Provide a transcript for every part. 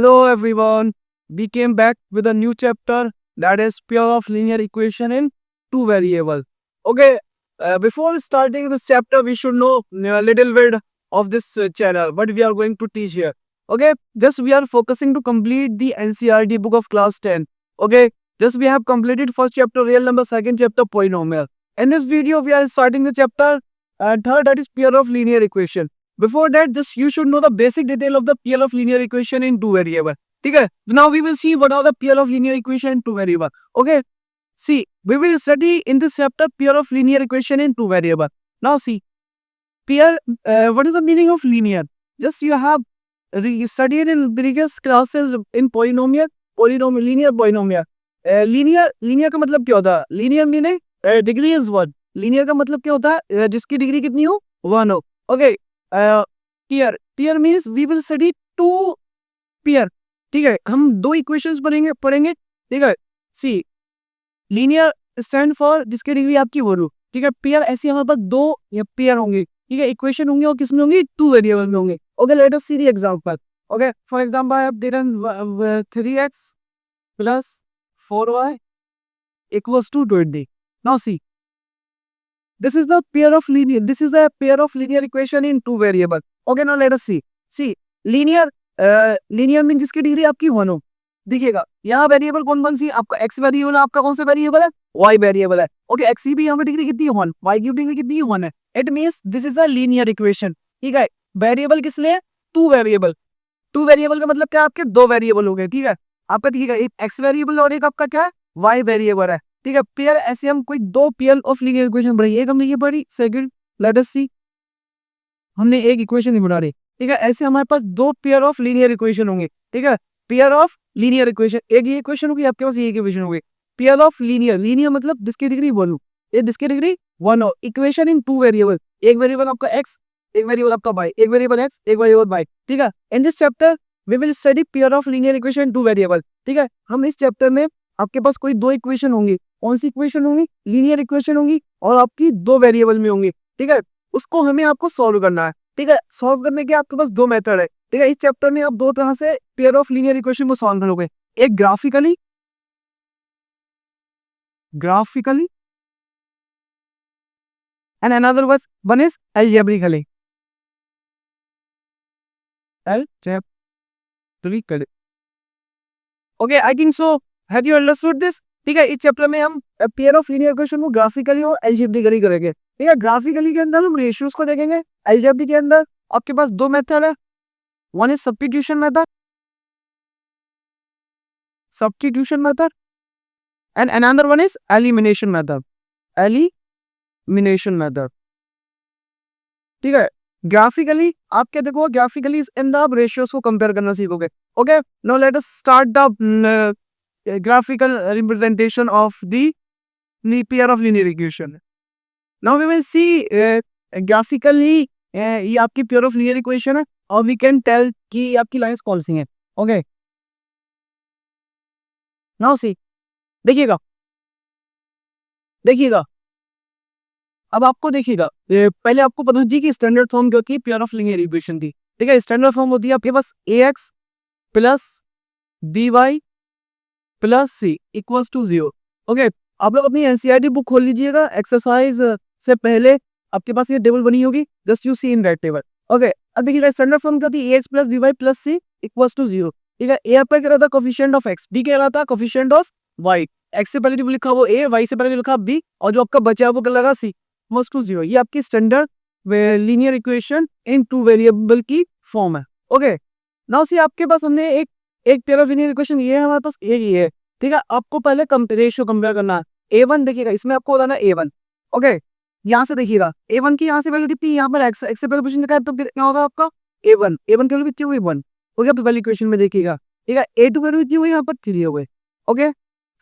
Hello everyone, we came back with a new chapter that is pure of linear equation in two variable. Okay, before starting this chapter, we should know a little bit of this channel, what we are going to teach here. Okay, just we are focusing to complete the NCERT book of class 10. Okay, just we have completed first chapter real number, second chapter polynomial. In this video, we are starting the chapter third, that is pure of linear equation. Before that, just you should know the basic detail of the pure of linear equation in two variable. Okay, now we will see what are the pure of linear equation in two variable. Okay, see, we will study in this chapter pure of linear equation in two variable. Now see, pure, what is the meaning of linear? Just you have studied in previous classes in polynomial, linear polynomial. Linear का मतलब क्या होता है? Linear meaning degree is one. Linear का मतलब क्या होता है? जिसकी डिग्री कितनी हो, वन हो. Okay, pair means we will study two pair. ठीक है, हम दो इक्वेशंस पढ़ेंगे. ठीक है, सी लीनियर स्टैंड फॉर जिसकी डिग्री आपकी वन हो. ठीक है, पेयर ऐसे हमारे पास दो या पेयर होंगे. ठीक है, इक्वेशन होंगे और किसमें होंगे? टू वेरिएबल में होंगे. Okay, let us see the example. Okay, for example I have given 3x plus 4y equals to 20. Now see, this is the pair of linear equation in two variable. Okay, now let us see. See, linear mean जिसकी डिग्री आपकी one हो. देखिएगा यहाँ variable कौन कौन सी, आपका x variable है, आपका कौन सा वेरिएबल है? y वेरिएबल है. ओके, x की भी यहाँ पे डिग्री कितनी है? वन. y की डिग्री कितनी है? वन है. It means this is a linear equation. ठीक है, वेरिएबल किस लिए? Two variable. टू वेरिएबल का मतलब क्या? आपके दो वेरिएबल हो गए. ठीक है, आपका ठीक है, एक एक्स वेरिएबल और एक आपका क्या है? वाई वेरिएबल है. ठीक है, पेयर ऐसे हम कोई दो पेयर ऑफ लीनियर इक्वेशन पढ़ी. एक हमने ये पढ़ी, सेकंड लेट अस सी, हमने एक इक्वेशन ही बना रही. ठीक है, ऐसे हमारे पास दो पेयर ऑफ लीनियर इक्वेशन होंगे. ठीक है, पेयर ऑफ लीनियर इक्वेशन, एक ये इक्वेशन होगी, आपके पास ये इक्वेशन होगी. पेयर ऑफ लीनियर मतलब जिसकी डिग्री वन हो, ये जिसकी डिग्री वन हो. इक्वेशन इन टू वेरिएबल, एक वेरिएबल आपका एक्स, एक वेरिएबल आपका वाई, एक वेरिएबल एक्स, एक वेरिएबल वाई. ठीक है, in this chapter we will study pair of linear equation two variable. ठीक है, हम इस चैप्टर में आपके पास कोई दो इक्वेशन होंगी. कौन सी इक्वेशन होंगी? लीनियर इक्वेशन होंगी और आपकी दो वेरिएबल में होंगी. ठीक है, उसको हमें आपको सॉल्व करना है. ठीक है, सॉल्व करने के आपके पास दो मेथड है. ठीक है, इस चैप्टर में आप दो तरह से पेयर ऑफ लीनियर इक्वेशन को सॉल्व करोगे. एक graphically and another one is algebraically. Okay, I think so have you understood this. ठीक है, इस चैप्टर में हम पेयर ऑफ लीनियर इक्वेशन को ग्राफिकली और अलजेब्रिकली करेंगे. ठीक है, ग्राफिकली के अंदर हम रेशियोज को देखेंगे. अलजेब्रिक के अंदर आपके पास दो मेथड है. One is substitution method and another one is elimination method. ठीक है, ग्राफिकली आप क्या देखो, ग्राफिकली इस अंदर आप रेशियोज को कंपेयर करना सीखोगे. Okay, now let us start the graphical representation of the pair of linear equation. Now we will see graphically ये आपकी pair of linear equation है और we can tell कि आपकी लाइंस कौन सी हैं. ओके, now see, देखिएगा अब आपको देखिएगा, पहले आपको पता चाहिए कि स्टैंडर्ड फॉर्म क्या होती है पेयर ऑफ लीनियर इक्वेशन की. ठीक है, स्टैंडर्ड फॉर्म होती है आपके पास ax plus by plus C equals to 0. Okay, आप लोग अपनी एनसीईआरटी बुक खोल लीजिएगा. एक्सरसाइज से पहले आपके पास ये टेबल बनी होगी, just you see in that table. Okay, अब देखिएगा स्टैंडर्ड फॉर्म क्या थी? ax plus by plus C equals to 0. ठीक है, ए आपका क्या रहा था? कोफिशिएंट ऑफ x, b क्या रहा था? Coefficient of y. x से पहले लिखा वो a, y से पहले लिखा b, और जो आपका बचा वो क्या लगा? c equals to 0. ये आपकी standard linear equation in two variable की फॉर्म है. ओके, नाउ सी, आपके पास हमने एक पेयर ऑफ लीनियर इक्वेशन ये है हमारे पास, ये है. ठीक है, आपको पहले रेशियो कंपेयर करना है. a1 देखिएगा, इसमें आपको बताना है a1. ओके, यहाँ से देखिएगा a1 की यहाँ से वैल्यू कितनी, यहाँ पर x से पहले पोजीशन दिखा है तो क्या होगा आपका? a1 की वैल्यू कितनी हुई? 1. ओके, अब पहले इक्वेशन में देखिएगा. ठीक है, a2 वैल्यू कितनी हुई? यहाँ पर 3 हो गए. ओके,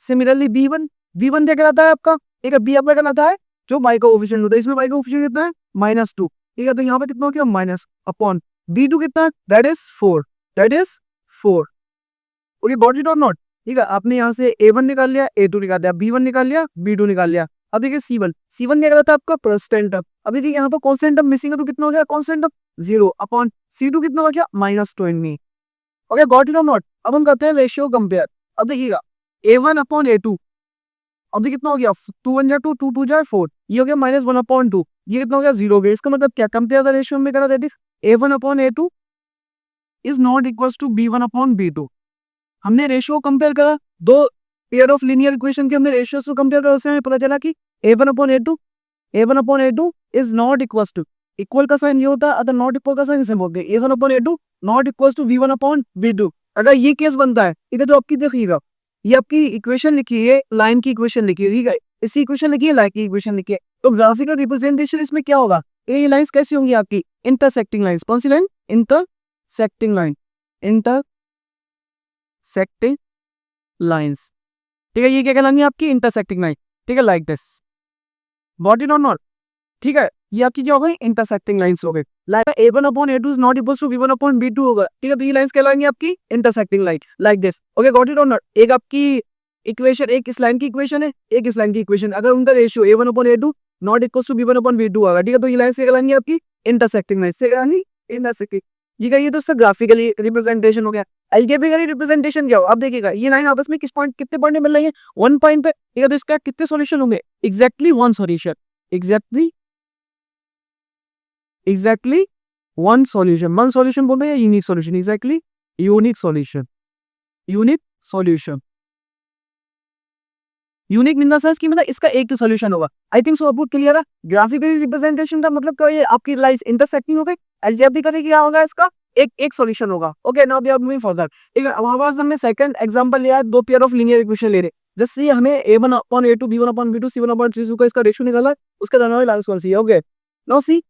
सिमिलरली b1 क्या कहलाता है आपका? ठीक है, b आपका कहलाता है जो y का कोएफिशिएंट होता है. इसमें y का कोएफिशिएंट कितना है? -2. ठीक है, तो यहाँ पर कितना हो गया? माइनस अपॉन b2 कितना है? That is 4. Okay, got it और नॉट? ठीक है, आपने यहाँ से a1 निकाल लिया, a2 निकाल लिया, b1 निकाल लिया, b2 निकाल लिया. अब देखिए c1 क्या कहता है आपका? Constant term. अब देखिए यहाँ पर कांस्टेंट टर्म मिसिंग है तो कितना हो गया? कांस्टेंट टर्म 0 अपॉन c2 कितना हो गया? -20. ओके, गॉट इट और नॉट। अब हम करते हैं रेशियो कंपेयर। अब देखिएगा A1/A2, अब ये कितना हो गया, 2 1 जा 2, 2 2 जा 4, ये हो गया -1/2, ये कितना हो गया 0 हो गया। इसका मतलब क्या, कंपेयर द रेशियो में करा, that is A1/A2 is not equals to B1/B2। हमने रेशियो कंपेयर करा, दो पेयर ऑफ लीनियर इक्वेशन के हमने रेशियोस को कंपेयर करा, उससे हमें पता चला कि A1/A2 is not equals to, equal का साइन ये होता है, अगर नॉट इक्वल का साइन इसे बोलते हैं A1/A2 not equals to B1/B2। अगर ये केस बनता है, इधर जो आपकी देखिएगा, ये आपकी इक्वेशन लिखी है, लाइन की इक्वेशन लिखी है, ठीक है, इसी इक्वेशन लिखी है, लाइन की इक्वेशन लिखी है, तो ग्राफिकल रिप्रेजेंटेशन इसमें क्या होगा, ये लाइंस कैसी होंगी आपकी, इंटरसेक्टिंग लाइंस। कौन सी line, intersecting line, intersecting lines, ठीक है, ये क्या कहलाएंगी आपकी इंटरसेक्टिंग लाइन, ठीक है, like this, body not not, ठीक है, ये आपकी क्या हो गई, इंटरसेक्टिंग लाइंस हो गई। Like A1/A2 is not equals to B1/B2 होगा, ठीक है, तो ये लाइंस कहलाएंगी आपकी intersecting line, like this. Okay, got it और नॉट। एक आपकी इक्वेशन, एक इस लाइन की इक्वेशन है, एक इस लाइन की इक्वेशन, अगर उनका ratio A1/A2 not equals to B1/B2 होगा, ठीक है, तो ये लाइंस कहलाएंगी आपकी इंटरसेक्टिंग लाइन, से कहलाएंगी इंटरसेक्टिंग। ये कहिए तो इसका ग्राफिकली रिप्रेजेंटेशन हो गया। अलजेब्रिकली रिप्रेजेंटेशन क्या हो, अब देखिएगा ये लाइन आपस में किस पॉइंट, कितने पॉइंट में मिल रही है, 1 पॉइंट पे, ठीक है, तो इसका कितने सॉल्यूशन होंगे, exactly 1 solution, exactly 1 solution, 1 solution बोल रहे हैं, unique solution, exactly unique solution, unique solution, unique in the sense कि मतलब इसका एक ही सॉल्यूशन होगा। आई थिंक सो, अब क्लियर है। ग्राफिकली रिप्रेजेंटेशन का मतलब क्या, ये आपकी लाइंस इंटरसेक्टिंग हो गई। अलजेब्रिकली क्या होगा, इसका एक एक सॉल्यूशन होगा। Okay, now we are moving further. ठीक है, हमारे पास हमने सेकंड एग्जांपल लिया है, दो पेयर ऑफ लीनियर इक्वेशन ले रहे, जैसे हमें A1/A2 B1/B2 C1/C2 का इसका रेशियो निकाला, उसके दरमियान लाइंस कौन सी है। Okay, now see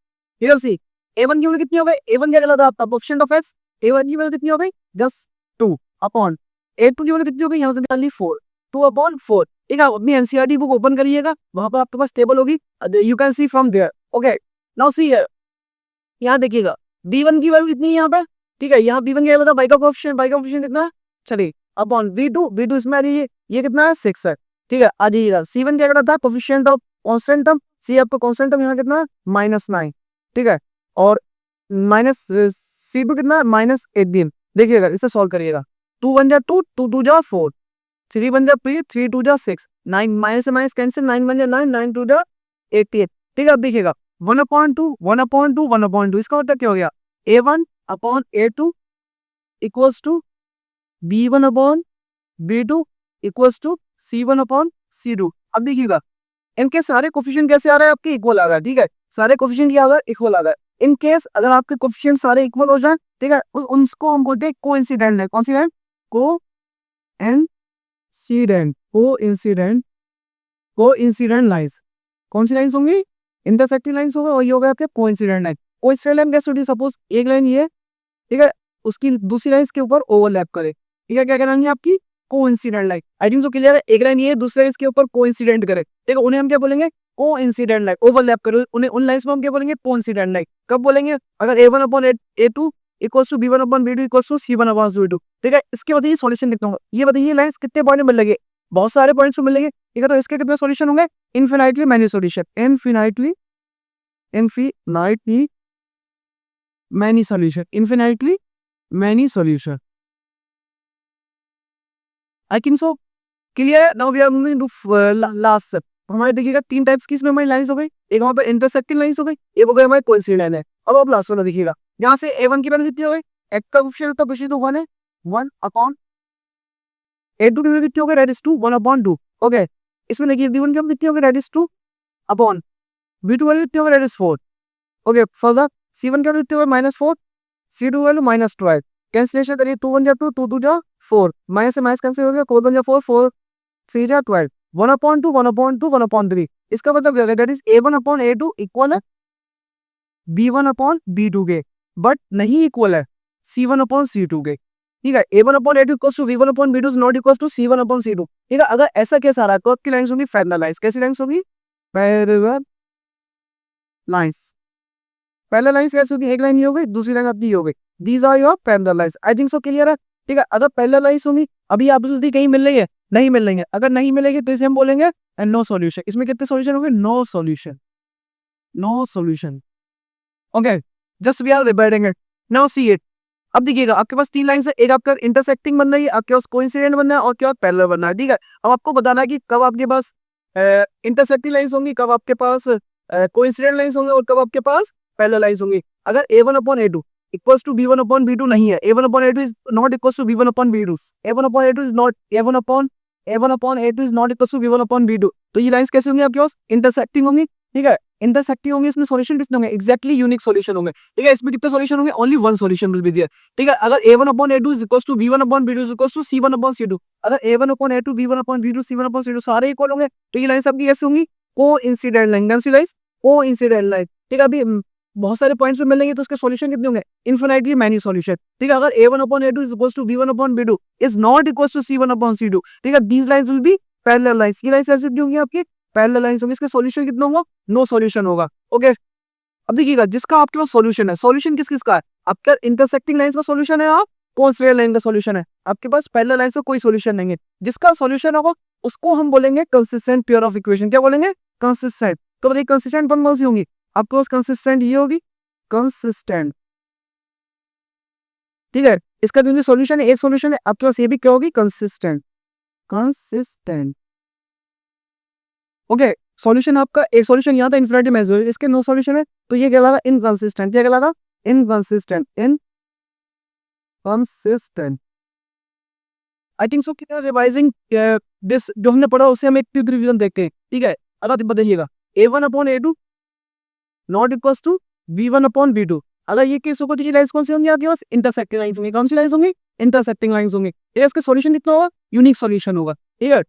here, see A1 की वैल्यू कितनी हो गई, A1 क्या कहलाता है आपका कोएफिशिएंट ऑफ x, A1 की वैल्यू कितनी हो गई, जस्ट 2 अपॉन A2 की वैल्यू कितनी हो गई, यहां से निकाल ली 4, 2/4। ठीक है, अपनी एनसीईआरटी बुक ओपन करिएगा, वहां पर आपके पास टेबल होगी, you can see from there. Okay, now see here, यहाँ देखिएगा B1 की वैल्यू कितनी है यहाँ पे, ठीक है, यहाँ B1 क्या कहलाता है, y का कोएफिशिएंट कितना है, चलिए अपॉन B2 इसमें आ जाइए, ये कितना है 6 है, ठीक है, आ जाइएगा। C1 क्या कहलाता है, coefficient of constant term, C आपका कांस्टेंट टर्म यहाँ कितना है -9, ठीक है, और माइनस C2 कितना है -18। देखिएगा, इसे सॉल्व करिएगा, 2 1 जा 2, 2 2 जा 4, 3 1 जा 3, 3 2 जा 6, 9 माइनस से माइनस कैंसिल, 9 1 जा 9, 9 2 जा 88। ठीक है, अब देखिएगा 1/2, 1/2, 1/2, इसका मतलब क्या हो गया, A1/A2 equals to B1/B2 equals to C1/C2। अब देखिएगा इनके सारे कोफिशिएंट कैसे आ रहा है, आपके इक्वल आ रहा है, ठीक है, सारे कोफिशिएंट क्या आ रहा है, इक्वल आ रहा है। इन केस अगर आपके कोफिशिएंट सारे इक्वल हो जाए, ठीक है, उसको हम बोलते हैं कोइंसिडेंट लाइन। कौन सी लाइन, कोइंसिडेंट लाइंस। कौन सी लाइंस होंगी, इंटरसेक्टिंग लाइंस होगा, और ये होगा आपके कोइंसिडेंट लाइन। कोइंसिडेंट लाइन कैसे होती है, सपोज एक लाइन ये, ठीक है, उसकी दूसरी लाइन के ऊपर ओवरलैप करे, ठीक है, क्या कराएंगे आपकी कोइंसिडेंट लाइन। आई थिंक सो क्लियर है, एक लाइन ये दूसरे इसके ऊपर कोइंसिडेंट करे, ठीक है, उन्हें हम क्या बोलेंगे, कोइंसिडेंट लाइन। ओवरलैप करे उन्हें, उन लाइंस में हम क्या बोलेंगे, कोइंसिडेंट लाइन। कब बोलेंगे, अगर A1/A2 equals to B1/B2 equals to C1/C2। ठीक है, इसके बताइए सॉल्यूशन लिखता हूँ, ये बताइए लाइंस कितने पॉइंट में मिल लगे, बहुत सारे पॉइंट्स में मिल लगे, ठीक है, तो इसके कितने सॉल्यूशन होंगे, infinitely many solution, infinitely many solution, infinitely many solution. I think so clear है। Now we are moving to last step. हमारे देखिएगा 3 टाइप्स की इसमें हमारी लाइंस हो गई, एक वहां पे इंटरसेक्टिंग लाइंस हो गई, एक हो गई हमारी कोइंसिडेंट लाइन है। अब आप लास्ट वाला देखिएगा, यहाँ से A1 की वैल्यू कितनी हो गई, x का कोएफिशिएंट तो बेसिस 1 है, 1 अपॉन A2 की वैल्यू कितनी हो गई, दैट इज 2, 1/2। ओके, इसमें देखिए B1 की वैल्यू कितनी हो गई, that is 2 upon B2 value कितनी हो गई, that is 4। Okay, further C1 की वैल्यू कितनी हो गई, -4, C2 वैल्यू -12। कैंसिलेशन करिए, 2 1 जा 2, 2 2 जा 4, माइनस से माइनस कैंसिल हो गया, 4 1 जा 4, 4 3 जा 12, 1/2, 1/2, 1/3। इसका मतलब क्या है, दैट इज A1/A2 इक्वल है B1/B2 के, बट नहीं इक्वल है C1/C2 के। ठीक है, A1/A2 equals to B1/B2 is not equals to C1/C2। ठीक है, अगर ऐसा केस आ रहा है तो आपकी लाइंस होगी पैरेलल लाइंस। कैसी लाइंस होगी, पैरेलल लाइंस। पैरेलल लाइंस कैसे होगी, एक लाइन ये हो गई, दूसरी लाइन आपकी हो गई, these are your parallel lines. I think so clear है। ठीक है, अगर पैरेलल लाइंस होंगी, अभी आप दूसरी कहीं मिल रही है, नहीं मिल रही है, अगर नहीं मिलेगी तो इसे हम बोलेंगे नो सॉल्यूशन। इसमें कितने सॉल्यूशन होंगे, no solution, no solution. Okay, just we are repairing it. Now see it, अब देखिएगा आपके पास 3 लाइन्स है, एक आपका इंटरसेक्टिंग बन रही है, आपके पास कोइंसिडेंट बनना है और आपके पास पैरेलल बनना है, ठीक है। अब आपको बताना है कि कब आपके पास इंटरसेक्टिंग लाइन्स होंगी, कब आपके पास कोइंसिडेंट लाइन्स होंगे और कब आपके पास पैरेलल लाइन्स होंगी। अगर A1/A2 इक्वल्स टू B1/B2 नहीं है, A1/A2 is not equals to B1/B2, A1/A2 is not A1/A2 is not equals to B1/B2, तो ये लाइन्स कैसे होंगी आपके पास इंटरसेक्टिंग होंगी, ठीक है। इंटरसेक्टिंग होंगे, इसमें सॉल्यूशन कितने होंगे, एक्जैक्टली यूनिक सॉल्यूशन होंगे, ठीक है। इसमें कितने सॉल्यूशन होंगे, only one solution will be there, ठीक है। अगर A1/A2 is equals to B1/B2 is equals to C1/C2, अगर A1/A2 B1/B2 C1/C2 सारे इक्वल होंगे तो ये लाइन सबकी कैसे होंगी, कोइंसिडेंट लाइन, कौन सी लाइन, कोइंसिडेंट लाइन, ठीक है। अभी बहुत सारे पॉइंट्स में मिलेंगे तो उसके सॉल्यूशन कितने होंगे, इनफिनिटली मैनी सॉल्यूशन, ठीक है। अगर A1/A2 is equals to B1/B2 is not equals to C1/C2, ठीक है, these lines will be parallel lines, ये लाइंस ऐसे होंगी आपकी पैरेलल लाइंस होंगी, इसके सॉल्यूशन कितना होगा, नो सॉल्यूशन होगा, ओके। अब देखिएगा जिसका आपके पास सॉल्यूशन है, सॉल्यूशन किस किस का है, आपका इंटरसेक्टिंग लाइंस का सॉल्यूशन है, आप कोइंसिडेंट लाइन का सॉल्यूशन है, आपके पास पैरेलल लाइंस का कोई सॉल्यूशन नहीं है। जिसका सॉल्यूशन होगा उसको हम बोलेंगे कंसिस्टेंट पेयर ऑफ इक्वेशन, क्या बोलेंगे, कंसिस्टेंट। तो बताइए कंसिस्टेंट कौन सी होंगी, आपके पास कंसिस्टेंट ये होगी, कंसिस्टेंट, ठीक है। इसका जो सॉल्यूशन है, एक सॉल्यूशन है आपके पास, ये भी क्या होगी, कंसिस्टेंट, कंसिस्टेंट, ओके। सॉल्यूशन आपका एक सॉल्यूशन यहाँ था इन्फिनिटी मेजर, इसके नो सॉल्यूशन है तो ये कहलाता इनकंसिस्टेंट, क्या कहलाता, इनकंसिस्टेंट, इनकंसिस्टेंट। आई थिंक सो कितना रिवाइजिंग दिस जो हमने पढ़ा उसे हम एक क्विक रिवीजन देखते हैं, ठीक है। अब बताइएगा A1/A2 not equals to B1/B2, अगर ये केस होगा तो ये लाइंस कौन सी होंगी आपके पास, इंटरसेक्टिंग लाइंस होंगी, कौन सी लाइंस होंगी, इंटरसेक्टिंग लाइंस होंगी, ये इसका सॉल्यूशन कितना होगा, यूनिक सॉल्यूशन होगा, ठीक है।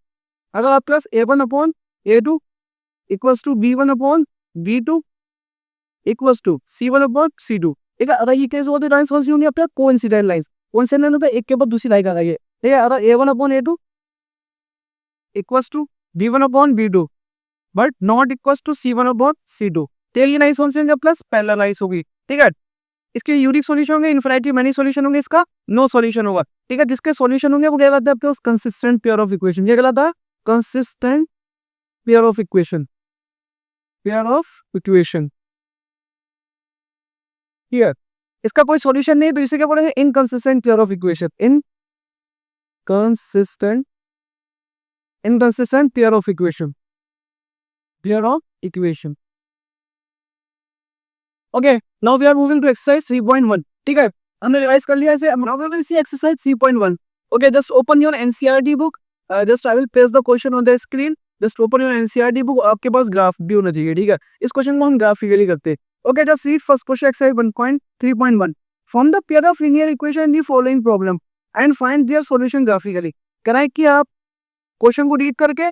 अगर आपके पास A1/A2 equals to B1/B2 equals to C1/C2, ठीक है। अगर ये केस होगा तो लाइंस कौन सी होंगी आपका, कोइंसिडेंट लाइंस, कोइंसिडेंट होता है एक के बाद दूसरी लाइन आ रही है, ठीक है। अगर A1/A2 equals to B1/B2 but not equals to C1/C2, तो ये लाइंस कौन सी होंगी प्लस पैरेलल लाइंस होगी, ठीक है। इसके यूनिक सॉल्यूशन होंगे, इनफिनिटी मैनी सॉल्यूशन होंगे, इसका नो सॉल्यूशन होगा, ठीक है। जिसके सॉल्यूशन होंगे वो क्या कहलाता है आपके पास, कंसिस्टेंट पेयर ऑफ इक्वेशन, क्या कहलाता है, consistent pair of equation, pair of equation, ठीक है। इसका कोई सॉल्यूशन नहीं तो इसे क्या बोलेंगे, inconsistent pair of equation, inconsistent, inconsistent pair of equation, pair of equation, okay. Now we are moving to exercise 3.1, ठीक है। हमने रिवाइज कर लिया इसे, अब now we will see exercise 3.1, okay. Just open your NCERT book, just I will place the question on the screen, just open your NCERT book, आपके पास graph भी होना चाहिए, ठीक है। इस क्वेश्चन को हम ग्राफिकली करते हैं, okay. Just read first question exercise 1.3.1, form the pair of linear equation in the following problem and find their solution graphically. कह रहा है कि आप क्वेश्चन को रीड करके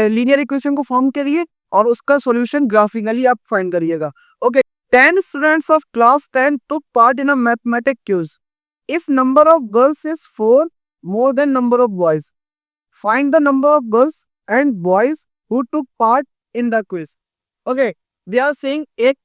लीनियर इक्वेशन को फॉर्म करिए और उसका सॉल्यूशन ग्राफिकली आप फाइंड करिएगा, okay. 10 students of class 10 took part in a mathematics quiz. If number of girls is 4 more than number of boys, find the number of girls and boys who took part in the quiz. Okay, they are saying एक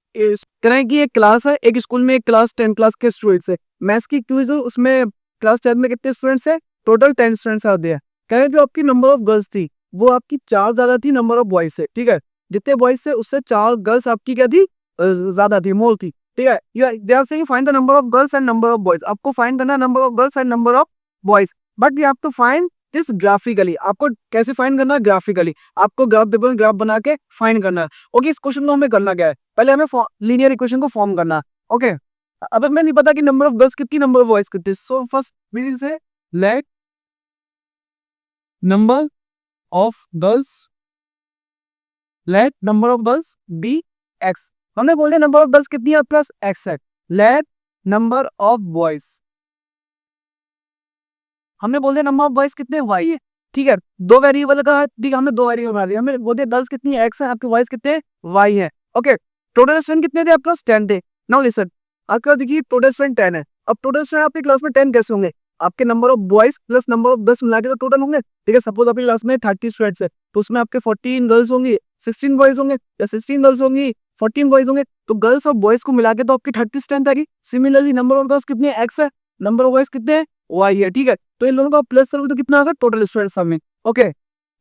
तरह की एक class है, एक school में एक class 10 class के students है, मैथ्स की क्विज है, उसमें क्लास 10 में कितने स्टूडेंट्स है, टोटल 10 स्टूडेंट्स आते हैं। कह रहे जो आपकी नंबर ऑफ गर्ल्स थी वो आपकी 4 ज्यादा थी नंबर ऑफ बॉयज से, ठीक है। जितने बॉयज से उससे 4 गर्ल्स आपकी क्या थी, ज्यादा थी, मोर थी, ठीक है। They are saying find the number of girls and number of boys, आपको फाइंड करना है number of girls and number of boys, but you have to find this graphically. आपको कैसे फाइंड करना है, ग्राफिकली, आपको ग्राफ पेपर ग्राफ बना के फाइंड करना है, ओके। इस क्वेश्चन को हमें करना क्या है, पहले हमें लीनियर इक्वेशन को फॉर्म करना है, ओके। अब हमें नहीं पता कि नंबर ऑफ गर्ल्स कितनी, नंबर ऑफ बॉयज कितनी, so first we will say let number of girls, let number of girls be x, हमने बोल दिया नंबर ऑफ गर्ल्स कितनी है प्लस एक्स है। लेट नंबर ऑफ बॉयज, हमने बोल दिया नंबर ऑफ बॉयज कितने, वाई है, ठीक है। दो वेरिएबल का है, ठीक है, हमने दो वेरिएबल बना दिया, हमने बोल दिया गर्ल्स कितनी एक्स है, आपके बॉयज कितने वाई है, ओके। टोटल स्टूडेंट कितने थे आपके पास, 10 थे। नाउ लिसन, आपके पास देखिए टोटल स्टूडेंट 10 है। अब टोटल स्टूडेंट आपकी क्लास में 10 कैसे होंगे, आपके number of boys plus number of girls मिला के तो टोटल होंगे, ठीक है। सपोज आपकी क्लास में 30 स्टूडेंट्स है तो उसमें आपके 14 गर्ल्स होंगी, 16 बॉयज होंगे, या 16 गर्ल्स होंगी, 14 बॉयज होंगे, तो गर्ल्स और बॉयज को मिला के तो आपकी 30 स्ट्रेंथ आएगी। सिमिलरली नंबर ऑफ गर्ल्स कितनी है, एक्स है, नंबर ऑफ बॉयज कितने हैं, वाई है, ठीक है। तो इन दोनों का प्लस करोगे तो कितना आता है, टोटल स्टूडेंट्स में, okay.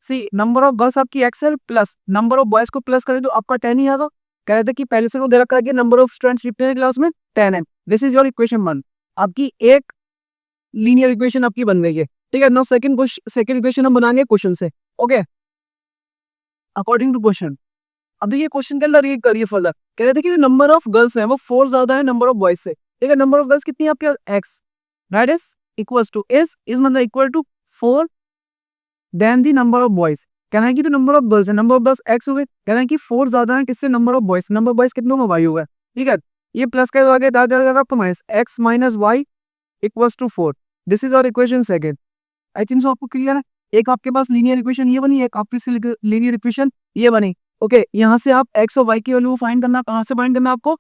See number of girls आपकी एक्स है प्लस नंबर ऑफ बॉयज को प्लस करें तो आपका 10 ही आएगा। कह रहे थे कि पहले से वो दे रखा है कि नंबर ऑफ स्टूडेंट्स कितने हैं क्लास में, 10 है। दिस इज योर इक्वेशन 1, आपकी एक लीनियर इक्वेशन आपकी बन गई है। ठीक है, नाउ सेकंड इक्वेशन हम बनाएंगे क्वेश्चन से। Okay, according to question. अब देखिए क्वेश्चन के अंदर ये करिए फर्दर, कह रहे थे कि नंबर ऑफ गर्ल्स है वो 4 ज्यादा है नंबर ऑफ बॉयज से। ठीक है, नंबर ऑफ गर्ल्स कितनी है आपके x, that is equals to is मतलब equal to 4 then the number of boys. कहना है कि तो नंबर ऑफ गर्ल्स है, नंबर ऑफ गर्ल्स x हो गए, कहना है कि 4 ज्यादा है किससे, number of boys. Number of boys कितनों में y होगा। ठीक है, ये प्लस का आगे दादा जाएगा आपको minus x minus y equals to 4। This is our equation second. I think so आपको क्लियर है। एक आपके पास लीनियर इक्वेशन ये बनी, एक आपकी लीनियर इक्वेशन ये बनी। ओके, यहाँ से आप x और y की वैल्यू फाइंड करना, कहाँ से फाइंड करना आपको,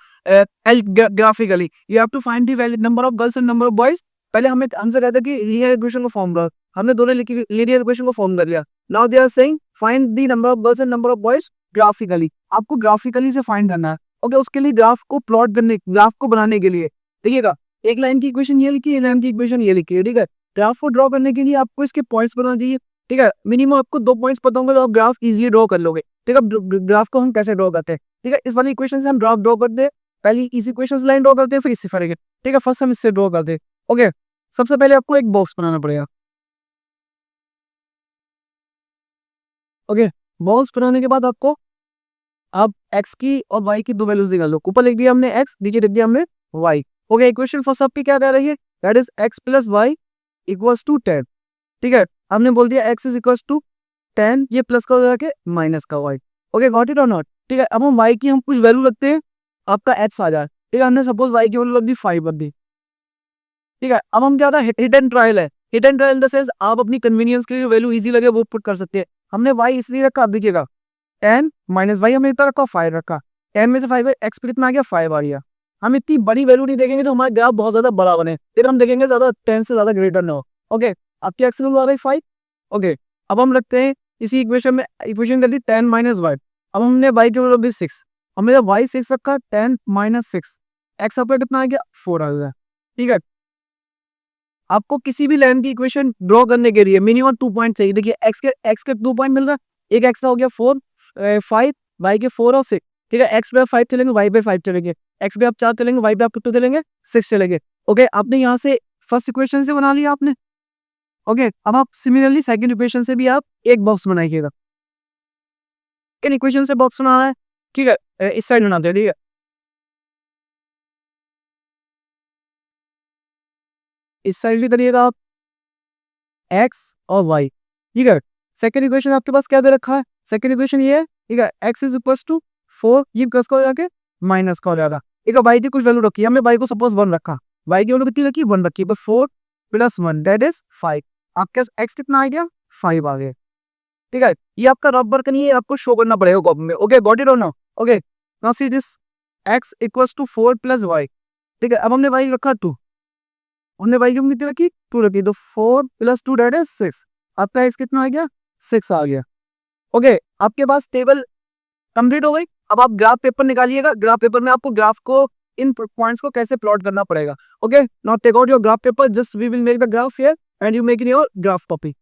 graphically you have to find the value number of girls and number of boys. पहले हमें आंसर रहता कि लीनियर इक्वेशन को फॉर्म करो, हमने दोनों लीनियर इक्वेशन को फॉर्म कर लिया। Now they are saying find the number of girls and number of boys graphically. आपको ग्राफिकली से फाइंड करना है। ओके, उसके लिए ग्राफ को प्लॉट करने, ग्राफ को बनाने के लिए देखिएगा, एक लाइन की इक्वेशन ये लिखी है, एक लाइन की इक्वेशन ये लिखी है। ठीक है, ग्राफ को ड्रॉ करने के लिए आपको इसके पॉइंट्स बनाना चाहिए। ठीक है, मिनिमम आपको 2 पॉइंट्स पता होंगे तो आप ग्राफ इजीली ड्रॉ कर लोगे। ठीक है, ग्राफ को हम कैसे ड्रॉ करते हैं, ठीक है, इस वाली इक्वेशन से हम ग्राफ ड्रॉ करते हैं। पहले इस इक्वेशन से लाइन ड्रॉ करते हैं, फिर इससे फरेंगे। ठीक है, फर्स्ट हम इससे ड्रॉ करते हैं। ओके, सबसे पहले आपको एक बॉक्स बनाना पड़ेगा। ओके, बॉक्स बनाने के बाद आपको अब x की और y की 2 वैल्यूज निकाल लो। ऊपर लिख दिया हमने x, नीचे लिख दिया हमने y। ओके, इक्वेशन फर्स्ट आपकी क्या कह रही है, that is x plus y equals to 10। ठीक है, हमने बोल दिया x इज इक्वल्स टू 10, ये प्लस का हो जाके माइनस का y। ओके, गॉट इट और नॉट। ठीक है, अब हम y की हम कुछ वैल्यू रखते हैं, आपका x आ जाए। ठीक है, हमने सपोज y की वैल्यू रख दी 5 रख दी। ठीक है, अब हम क्या था, हिट एंड ट्रायल है। Hit and trial in the sense आप अपनी कन्वीनियंस के लिए वैल्यू इजी लगे वो पुट कर सकते हैं। हमने y इसलिए रखा, आप देखिएगा 10 माइनस वाई हमने इतना रखा, 5 रखा, 10 में से 5 एक्स पे कितना आ गया, 5 आ गया। हम इतनी बड़ी वैल्यू नहीं देखेंगे तो हमारा ग्राफ बहुत ज्यादा बड़ा बने, फिर हम देखेंगे ज्यादा 10 से ज्यादा ग्रेटर ना हो। ओके, आपकी एक्स वैल्यू आ गई 5। ओके, अब हम रखते हैं इसी इक्वेशन में, इक्वेशन कर ली 10 माइनस वाई। अब हमने वाई की वैल्यू 6, हमने जब वाई 6 रखा, 10 माइनस 6, एक्स आपका कितना आ गया, 4 आ गया। ठीक है, आपको किसी भी लाइन की इक्वेशन ड्रॉ करने के लिए मिनिमम 2 पॉइंट चाहिए। देखिए एक्स के 2 पॉइंट मिल रहा है, एक एक्स का हो गया 4 5, वाई के 4 और 6। ठीक है, एक्स पे आप 5 चलेंगे, वाई पे 5 चलेंगे, एक्स पे आप 4 चलेंगे, वाई पे आप कितने चलेंगे, 6 चलेंगे। ओके, आपने यहाँ से फर्स्ट इक्वेशन से बना लिया आपने। ओके, अब आप सिमिलरली सेकंड इक्वेशन से भी आप एक बॉक्स बनाइएगा। इन इक्वेशन से बॉक्स बनाना है। ठीक है, इस साइड बनाते हैं। ठीक है, इस साइड भी करिएगा आप एक्स और वाई। ठीक है, सेकंड इक्वेशन आपके पास क्या दे रखा है, सेकंड इक्वेशन ये है। ठीक है, एक्स इज इक्वल टू 4, ये प्लस का हो जाके माइनस का हो जाएगा। ठीक है, वाई की कुछ वैल्यू रखी है, हमने वाई को सपोज 1 रखा, वाई की वैल्यू कितनी रखी, 1 रखी, बस 4 प्लस 1 दैट इज 5। आपके एक्स कितना आ गया, 5 आ गया। ठीक है, ये आपका रबर का नहीं है, आपको शो करना पड़ेगा कॉपी में। ओके, गॉट इट और no. Okay, now see this x equals to 4 plus y. ठीक है, अब हमने वाई रखा 2, हमने वाई की कितनी रखी, 2 रखी, तो 4 प्लस 2 दैट इज 6। आपका एक्स कितना आ गया, 6 आ गया। ओके, आपके पास टेबल कंप्लीट हो गई। अब आप ग्राफ पेपर निकालिएगा, ग्राफ पेपर में आपको ग्राफ को, इन पॉइंट्स को कैसे प्लॉट करना पड़ेगा। Okay, now take out your graph paper, just we will make the graph here and you make in your graph copy.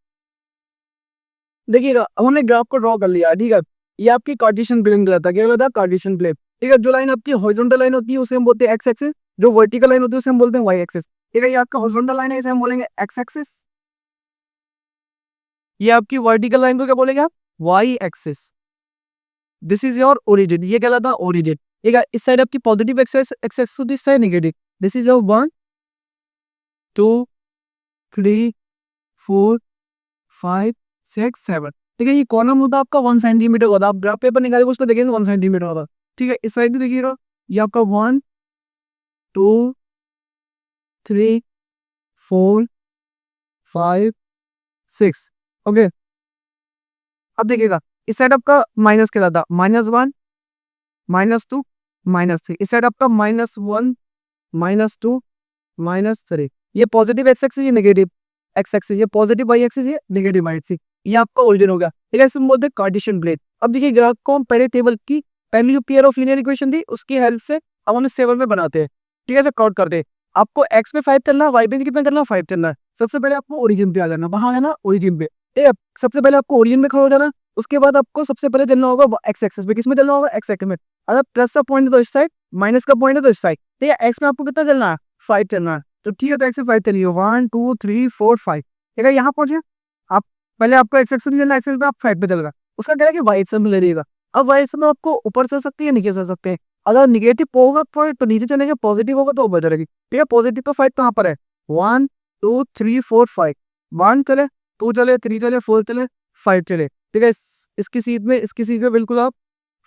देखिएगा, अब हमने ग्राफ को ड्रॉ कर लिया। ठीक है, ये आपकी कार्टेशियन प्लेन कहलाता है, क्या कहलाता है, कार्टेशियन प्लेन। ठीक है, जो लाइन आपकी हॉरिजॉन्टल लाइन होती है उसे हम बोलते हैं एक्स एक्सिस, जो वर्टिकल लाइन होती है उसे हम बोलते हैं वाई एक्सिस। ठीक है, ये आपका हॉरिजॉन्टल लाइन है, इसे हम बोलेंगे एक्स एक्सिस। ये आपकी वर्टिकल लाइन को क्या बोलेंगे आप, y axis. This is your origin, ये कहलाता है ओरिजिन। ठीक है, इस साइड आपकी positive axes to this side negative. This is your 1 2 3 4 5 6 7। ठीक है, ये कॉर्नर होता है आपका 1 सेंटीमीटर होता है। आप ग्राफ पेपर निकालेंगे उसको देखेंगे 1 सेंटीमीटर होता है। ठीक है, इस साइड भी देखिएगा, ये आपका 1 2 3 4 5 6। ओके, अब देखिएगा इस साइड आपका माइनस कहलाता है, -1 -2 -3। इस साइड आपका -1 -2 -3। ये पॉजिटिव एक्स एक्सिस, ये नेगेटिव एक्स एक्सिस, ये पॉजिटिव वाई एक्सिस, ये नेगेटिव वाई एक्सिस। ये आपका ओरिजिन हो गया। ठीक है, इसमें बोलते हैं कार्टेशियन प्लेन। अब देखिए ग्राफ को हम पहले टेबल की पहली जो पेयर ऑफ लीनियर इक्वेशन थी उसकी हेल्प से अब हम इस टेबल में बनाते हैं। ठीक है, काउंट करते हैं। आपको एक्स पे 5 चलना है, वाई पे कितना चलना है, 5 चलना है। सबसे पहले आपको ओरिजिन पे आ जाना, वहां आना ओरिजिन पे। ठीक है, सबसे पहले आपको ओरिजिन में खड़ा हो जाना, उसके बाद आपको सबसे पहले चलना होगा एक्स एक्सिस पे। किसमें चलना होगा, एक्स एक्सिस में। अगर प्लस का पॉइंट है तो इस साइड, माइनस का पॉइंट है तो इस साइड। ठीक है, एक्स में आपको कितना चलना है, 5 चलना है। तो ठीक है, तो एक्स 5 चलिए 1 2 3 4 5, ठीक है, यहाँ पहुंचे आप। पहले आपको एक्स एक्सेस लेना, एक्सेस पे आप 5 पे चलेगा, उसका कह रहा है कि वाई एक्सेस में ले लेगा। अब वाई एक्सेस में आपको ऊपर चल सकती है, नीचे चल सकते हैं। अगर निगेटिव होगा तो नीचे चलेंगे, पॉजिटिव होगा तो ऊपर चलेगी, ठीक है। पॉजिटिव तो 5 कहाँ पर है, 1 2 3 4 5, 1 चले, 2 चले, 3 चले, 4 चले, 5 चले, ठीक है। इसकी सीट में बिल्कुल आप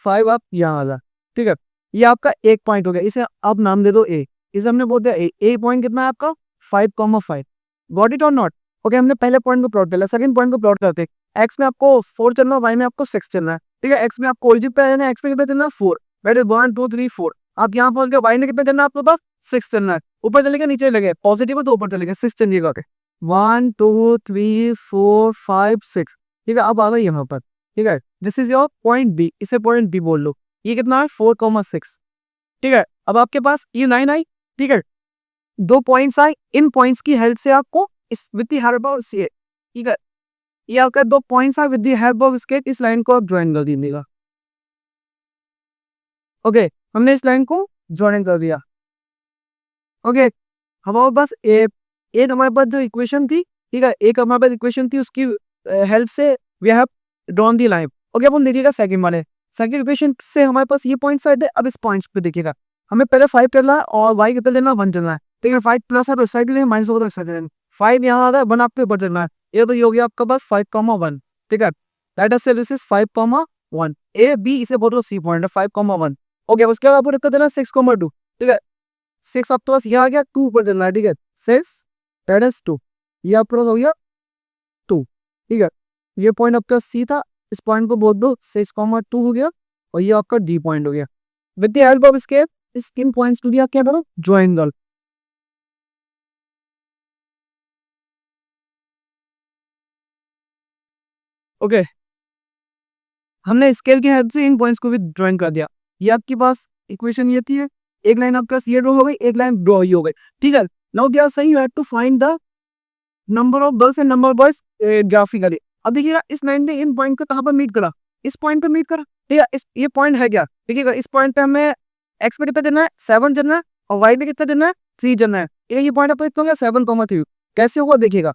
5 आप यहाँ आ जा, ठीक है। ये आपका एक पॉइंट हो गया, इसे आप नाम दे दो ए। इसे हमने बोल दिया ए पॉइंट कितना है आपका 5,5, गॉट इट और नॉट। ओके, हमने पहले पॉइंट को प्लॉट कर लिया, सेकंड पॉइंट को प्लॉट करते हैं। एक्स में आपको 4 चलना है, वाई में आपको 6 चलना है, ठीक है। एक्स में आपको ओरिजिन पे आना है, एक्स में कितना चलना है 4, दैट इज 1 2 3 4। आप यहाँ पहुंच गए, वाई में कितना चलना है आपके पास 6 चलना है। ऊपर चलेगा नीचे चलेगा, पॉजिटिव है तो ऊपर चलेगा, 6 चलिएगा, 1 2 3 4 5 6, ठीक है। अब आ गए यहाँ पर, ठीक है। This is your point B, इसे पॉइंट बी बोल लो। ये कितना है 4,6, ठीक है। अब आपके पास ये 9 आई, ठीक है। दो पॉइंट्स आए, इन पॉइंट्स की हेल्प से आपको इस with the help of C, ठीक है। ये आपका दो पॉइंट्स आए, with the help of scale इस लाइन को आप ज्वाइन कर दीजिएगा। ओके, हमने इस लाइन को ज्वाइन कर दिया। ओके, हमारे पास एक हमारे पास जो इक्वेशन थी, ठीक है, एक हमारे पास इक्वेशन थी, उसकी हेल्प से we have drawn the line. Okay, अब हम देखिएगा सेकंड वाले, सेकंड इक्वेशन से हमारे पास ये पॉइंट्स आए थे। अब इस पॉइंट्स पे देखिएगा, हमें पहले 5 करना है और y कितना लेना है 1 चलना है, ठीक है। 5 प्लस है तो इस साइड लेंगे, माइनस होगा तो इस साइड लेंगे। 5 यहाँ आ रहा है, 1 आपके ऊपर चलना है, ये तो ये हो गया आपका पास 5,1, ठीक है। That is this is 5,1, A B इसे बोलो सी पॉइंट है 5,1। ओके, उसके बाद आपको कितना देना है 6,2, ठीक है। 6 आपके पास यहाँ आ गया, 2 ऊपर चलना है, ठीक है। 6 दैट इज 2, ये आपके पास हो गया 2, ठीक है। ये पॉइंट आपका सी था, इस पॉइंट को बोल दो 6,2 हो गया, और ये आपका डी पॉइंट हो गया। With the help of scale इस इन पॉइंट्स को दिया क्या करो ज्वाइन कर। ओके, हमने स्केल की हेल्प से इन पॉइंट्स को भी ज्वाइन कर दिया। ये आपके पास इक्वेशन ये थी, एक लाइन आपका ये ड्रॉ हो गई, एक लाइन ड्रॉ ही हो गई, ठीक है। नाउ क्या सही, you have to find the number of girls and number of boys graphically. अब देखिएगा इस लाइन ने इन पॉइंट को कहाँ पर मीट करा, इस पॉइंट पे मीट करा, ठीक है। ये पॉइंट है क्या, देखिएगा इस पॉइंट पे हमें एक्स पे कितना देना है 7 देना है, और वाई पे कितना देना है 3 देना है। ये पॉइंट आपका कितना हो गया 7,3, कैसे होगा देखिएगा।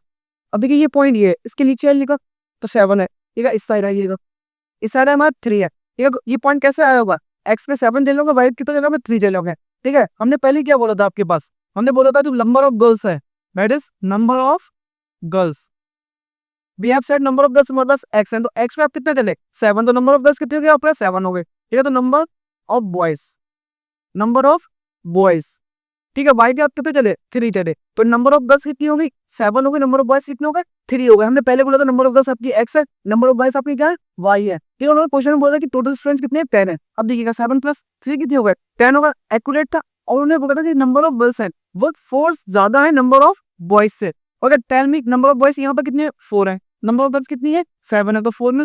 अब देखिए ये पॉइंट ये है, इसके नीचे लिखा तो 7 है, ठीक है। इस साइड आइएगा, इस साइड हमारा 3 है, ठीक है। ये पॉइंट कैसे आया होगा, एक्स पे 7 दे लोगे, वाई कितना देना होगा 3 दे लोगे, ठीक है। हमने पहले क्या बोला था आपके पास, हमने बोला था जो नंबर ऑफ गर्ल्स है that is number of girls. We have said number of girls हमारे पास एक्स है, तो एक्स पे आप कितने चले 7, तो नंबर ऑफ गर्ल्स कितने हो गए आपके 7 हो गए, ठीक है। तो number of boys, number of boys, ठीक है। वाई के आप कितने चले 3 चले, तो नंबर ऑफ गर्ल्स कितनी हो गई 7 हो गई, नंबर ऑफ बॉयज कितने हो गए 3 हो गए। हमने पहले बोला था नंबर ऑफ गर्ल्स आपकी एक्स है, नंबर ऑफ बॉयज आपकी क्या है वाई है, ठीक है। उन्होंने क्वेश्चन में बोला कि टोटल स्टूडेंट्स कितने 10 है। अब देखिएगा 7 प्लस 3 कितने हो गए 10 होगा, एक्यूरेट था। और उन्होंने बोला था कि नंबर ऑफ गर्ल्स है वो 4 ज्यादा है नंबर ऑफ बॉयज से। अगर tell me number of boys यहाँ पर कितने 4 है, नंबर ऑफ गर्ल्स कितनी है 7 है, तो 4 में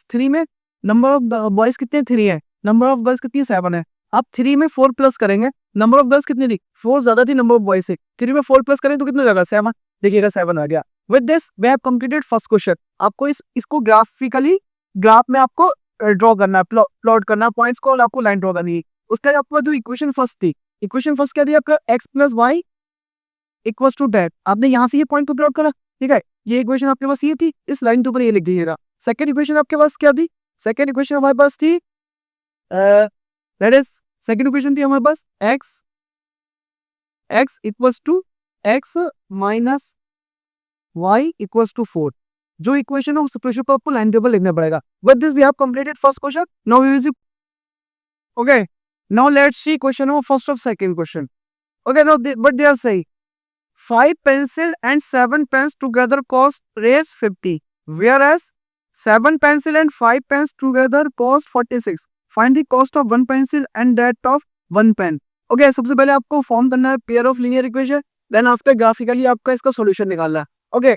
3 में नंबर ऑफ बॉयज कितने 3 है, नंबर ऑफ गर्ल्स कितनी 7 है। आप 3 में 4 प्लस करेंगे, नंबर ऑफ गर्ल्स कितनी थी 4 ज्यादा थी नंबर ऑफ बॉयज से, 3 में 4 प्लस करें तो कितना जाएगा 7, देखिएगा 7 आ गया। With this we have completed first question. आपको इसको ग्राफिकली ग्राफ में आपको ड्रॉ करना है, प्लॉट करना है पॉइंट्स को, और आपको लाइन ड्रॉ करनी है। उसके बाद आपको जो इक्वेशन फर्स्ट थी, इक्वेशन फर्स्ट क्या थी आपका x plus y equals to that, आपने यहाँ से ये पॉइंट को प्लॉट करा, ठीक है। ये इक्वेशन आपके पास ये थी, इस लाइन के ऊपर ये लिख दीजिएगा। सेकंड इक्वेशन आपके पास क्या थी, सेकंड इक्वेशन हमारे पास थी दैट इज सेकंड इक्वेशन थी हमारे पास x equals to x minus y equals to 4। जो इक्वेशन है उस इक्वेशन को आपको लाइन टेबल लिखना पड़ेगा। With this we have completed first question, now we will see okay, now let's see question number first of second question. Okay, now but they are सही 5 pencil and 7 pens together cost raise 50, whereas 7 pencil and 5 pens together cost 46. Find the cost of 1 pencil and that of 1 pen. Okay, सबसे पहले आपको form करना है pair of linear equation, then after graphically आपका इसका solution निकालना है। Okay,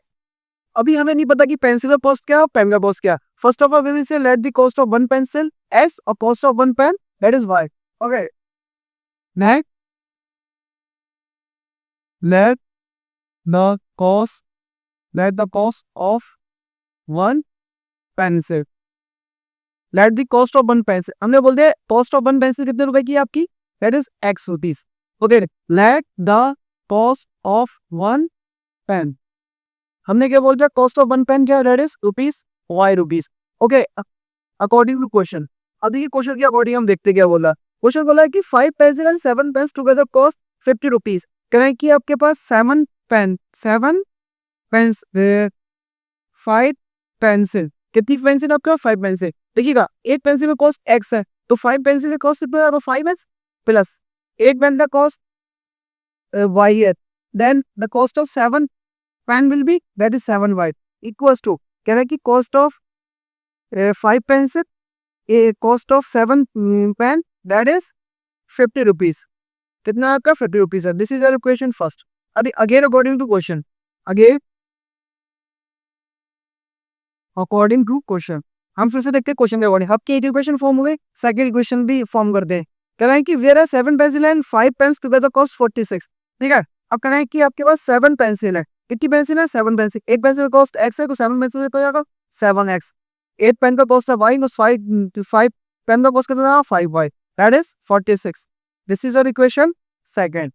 अभी हमें नहीं पता कि पेंसिल का कॉस्ट क्या है और पेन का कॉस्ट क्या है। First of all we will say let the cost of 1 pencil s और cost of 1 pen that is y. Okay, next let the cost of 1 pencil, late the cost of 1 pencil, हमने बोल दिया cost of 1 pencil कितने रुपए की है आपकी, that is x rupees. Okay, let the cost of one pen. हमने क्या बोल दिया, कॉस्ट ऑफ वन पेन क्या है, that is rupees y rupees. Okay, according to question. अब देखिए क्वेश्चन के अकॉर्डिंग हम देखते क्या बोला। क्वेश्चन बोला है कि 5 pencil and 7 pens together cost 50 rupees. कह रहे हैं कि आपके पास 7 पेन्स 5 पेंसिल, कितनी पेंसिल आपके पास, 5 पेंसिल। देखिएगा एक पेंसिल का कॉस्ट एक्स है, तो 5 पेंसिल का कॉस्ट कितना है, 5x प्लस एक पेन का कॉस्ट वाई है, then the cost of 7 pen will be that is 7y equals to, कह रहा है कि cost of 5 pencil, cost of 7 pen that is 50 rupees. कितना आपका 50 रुपीज है। This is our equation first. अभी again according to question, again according to question हम फिर से देखते हैं क्वेश्चन के अकॉर्डिंग। आपके इक्वेशन फॉर्म हो गए, सेकंड इक्वेशन भी फॉर्म करते हैं। कह रहे हैं कि where are 7 pencil and 5 pens together cost 46। ठीक है, अब कह रहे हैं कि आपके पास 7 पेंसिल है, कितनी पेंसिल है, 7 पेंसिल। एक पेंसिल का कॉस्ट x है, तो 7 पेंसिल तो जाएगा 7x। एक पेन का कॉस्ट है y, तो 5 पेन का कॉस्ट कितना है, 5y, that is 46। This is our equation second.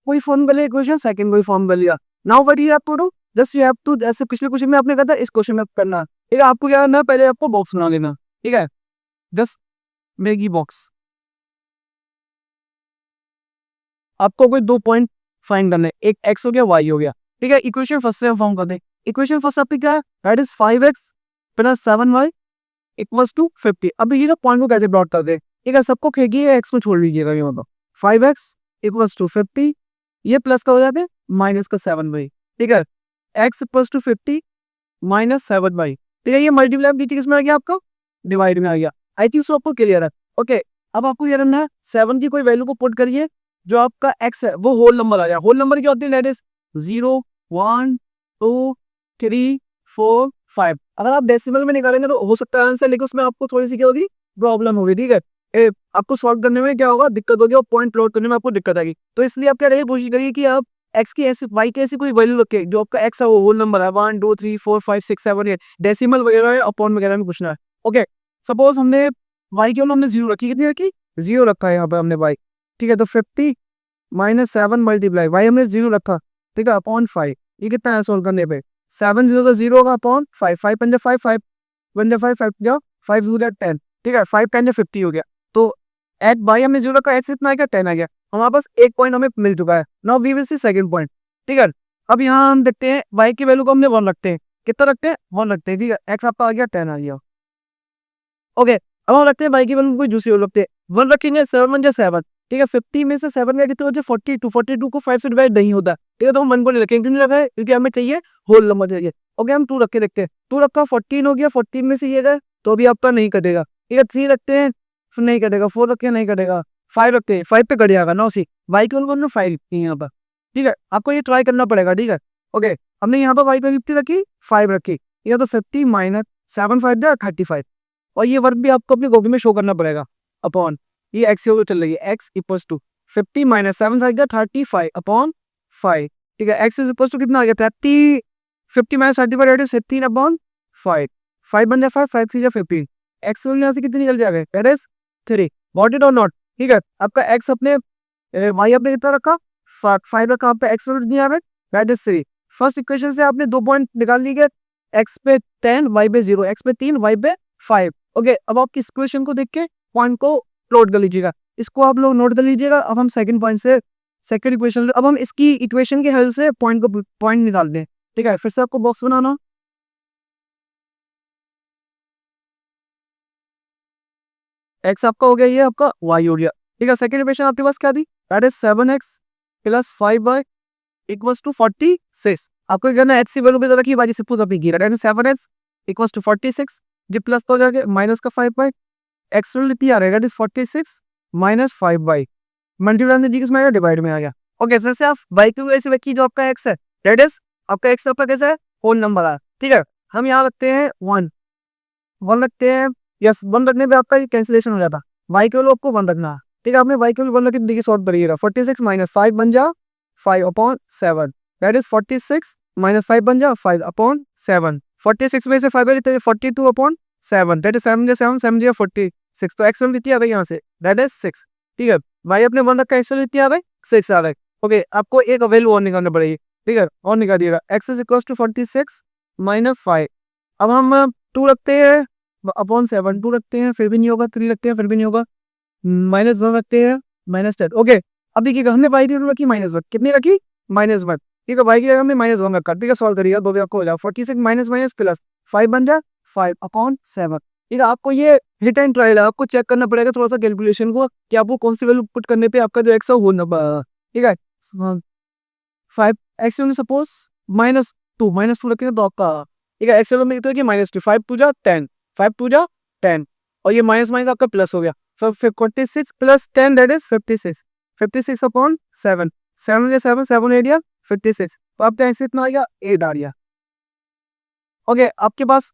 कोई फॉर्म कर लिया इक्वेशन सेकंड, कोई फॉर्म कर लिया। Now what you have to do, just you have to, जैसे पिछले क्वेश्चन में आपने कहा था इस क्वेश्चन में करना है। ठीक है, आपको क्या करना है, पहले आपको बॉक्स बना लेना। ठीक है, जस्ट मेक ई बॉक्स। आपको कोई 2 पॉइंट फाइंड करने, एक x हो गया, y हो गया। ठीक है, इक्वेशन फर्स्ट से फॉर्म कर दे। इक्वेशन फर्स्ट आपकी क्या है, that is 5x plus 7y equals to 50। अब ये ना पॉइंट को कैसे प्लॉट कर दे। ठीक है, सबको खेगिए, x को छोड़ दीजिएगा, ये मतलब 5x इक्वल्स टू 50, ये प्लस का हो जाते हैं माइनस का 7y। ठीक है, x equals to 50 minus 7y। ठीक है, ये मल्टीप्लाई नीचे किसमें आ गया, आपका डिवाइड में आ गया। आई थिंक सो आपको क्लियर है। ओके, अब आपको ये करना है 7 की कोई वैल्यू को पुट करिए, जो आपका x है वो होल नंबर आ जाए। होल नंबर क्या होती है, दैट इज 0 1 2 3 4 5। अगर आप डेसिमल में निकालेंगे तो हो सकता है आंसर, लेकिन उसमें आपको थोड़ी सी क्या होगी, प्रॉब्लम होगी। ठीक है, आपको सॉल्व करने में क्या होगा, दिक्कत होगी, और पॉइंट प्लॉट करने में आपको दिक्कत आएगी। तो इसलिए आप क्या रहिए, कोशिश करिए कि आप x की ऐसी, y की ऐसी कोई वैल्यू रखे जो आपका x है वो होल नंबर है, 1 2 3 4 5 6 7 8। डेसिमल वगैरह है, अपॉन वगैरह में पूछना है। ओके, सपोज हमने y की हमने 0 रखी, कितनी रखी, 0 रखा है यहाँ पर हमने y। ठीक है, तो 50 माइनस 7 मल्टीप्लाई, वाई हमने 0 रखा। ठीक है, अपॉन 5। ये कितना है सोल्व करने पे, 7 0 का 0 होगा, अपॉन 5, 5 पंजा 5, 5 पंजा 5, 5 जाओ 5 0 10। ठीक है, 5 10 50 हो गया। तो एट वाई हमने 0 रखा, एक्स इतना आ गया 10 आ गया। हमारे पास एक पॉइंट हमें मिल चुका है। Now we will see second point. ठीक है, अब यहाँ हम देखते हैं वाई की वैल्यू को हमने 1 रखते हैं, कितना रखते हैं, 1 रखते हैं। ठीक है, एक्स आपका आ गया 10 आ गया। ओके, अब हम रखते हैं वाई की वैल्यू कोई दूसरी रखते हैं, 1 रखेंगे, 7 7। ठीक है, 50 में से 7 का कितना होता है, 42। 42 को 5 से डिवाइड नहीं होता। ठीक है, तो हम 1 को नहीं रखेंगे, क्यों नहीं रखा है, क्योंकि हमें चाहिए होल नंबर चाहिए। ओके, हम 2 रख के देखते हैं, 2 रखा 14 हो गया, 14 में से ये गए तो अभी आपका नहीं कटेगा। ठीक है, 3 रखते हैं, फिर नहीं कटेगा, 4 रखे नहीं कटेगा, 5 रखते हैं, 5 पे कट जाएगा, 9 से वाई की वैल्यू 5 रखती है यहाँ पर। ठीक है, आपको ये ट्राई करना पड़ेगा। ठीक है, ओके, हमने यहाँ पर वाई की कितनी रखी, 5 रखी। यह तो 50 माइनस 7 5 दिया 35, और ये वर्क भी आपको अपनी कॉपी में शो करना पड़ेगा, अपॉन ये एक्स चल रही है, एक्स इक्वल्स टू 50 माइनस 7 आ गया 35 अपॉन 5। ठीक है, एक्स इज इक्वल्स टू कितना आ गया, 30, 50 माइनस 35 दैट इज 15 अपॉन 5। 5 बन जाए 5, 5 3 जा 15। एक्स वैल्यू यहाँ से कितनी निकल जाएगा, दैट इज 3। वॉट इट और नॉट। ठीक है, आपका एक्स अपने वाई आपने कितना रखा, 5 रखा, आपका एक्स वैल्यू कितनी आ रहा है, दैट इज 3। फर्स्ट इक्वेशन से आपने 2 पॉइंट निकाल लिए, एक्स पे 10 वाई पे 0, एक्स पे 3 वाई पे 5। ओके, अब आप इस क्वेश्चन को देख के पॉइंट को प्लॉट कर लीजिएगा, इसको आप लोग नोट कर लीजिएगा। अब हम सेकंड पॉइंट से सेकंड इक्वेशन, अब हम इसकी इक्वेशन के हेल्प से पॉइंट निकाल दें। ठीक है, फिर से आपको बॉक्स बनाना, एक्स आपका हो गया, ये आपका वाई हो गया। ठीक है, सेकंड इक्वेशन आपके पास क्या थी, that is 7x plus 5y equals to 46। आपको क्या करना है, एक्स की वैल्यू पे रखी, बाजी से पूरा पे गिरा, that is 7x equals to 46। जी प्लस तो हो जाएगा माइनस का 5y, एक्स वैल्यू आ रहेगा, that is 46 minus 5y, multiply ने दी किसमें आया, डिवाइड में आ गया। ओके, सर से आप बाई की वैसे रखिए, जो आपका एक्स है दैट इज आपका एक्स आपका कैसा है, होल नंबर है। ठीक है, हम यहाँ रखते हैं 1 रखते हैं, यस 1 रखने पे आपका कैंसिलेशन हो जाता, वाई के वैल्यू आपको 1 रखना है। ठीक है, आपने वाई के वैल्यू 1 रखी, देखिए सॉल्व करिएगा, 46 माइनस 5 बन जा 5 अपॉन 7, दैट इज 46 माइनस 5 बन जा 5 अपॉन 7। 46 में से 5 है 42 अपॉन 7, दैट इज 7 जा 7 7 जा 46। तो एक्स वैल्यू कितनी आ गई यहाँ से, दैट इज 6। ठीक है, वाई अपने 1 रखा, एक्स वैल्यू कितनी आ गई, 6 आ गई। ओके, आपको एक वैल्यू और निकालना पड़ेगी, ठीक है, और निकाल दिएगा x is equal to 46 minus 5। अब हम 2 रखते हैं अपॉन 7, 2 रखते हैं फिर भी नहीं होगा, 3 रखते हैं फिर भी नहीं होगा, -1 रखते हैं -10। ओके, अब देखिएगा हमने y की वैल्यू रखी -1, कितनी रखी -1, ठीक है, y की जगह हमने -1 रखा, ठीक है, सॉल्व करिएगा, दो भी आपको हो जाएगा 46 माइनस माइनस प्लस 5 बन जाए 5 अपॉन 7। ठीक है, आपको ये हिट एंड ट्रायल है, आपको चेक करना पड़ेगा थोड़ा सा कैलकुलेशन को कि आपको कौन सी वैल्यू पुट करने पे आपका जो एक्स है वो नंबर, ठीक है, 5 एक्स सपोज -2 रखेंगे तो आपका, ठीक है, एक्स में कितना -2, 5 टू जा 10, 5 टू जा 10 और ये माइनस माइनस आपका प्लस हो गया, 46 प्लस 10 दैट इज 56, 56 अपॉन 7, 7 या 7 7 एरिया 56, तो आपका ऐसे इतना आ गया 8 आ गया। ओके, आपके पास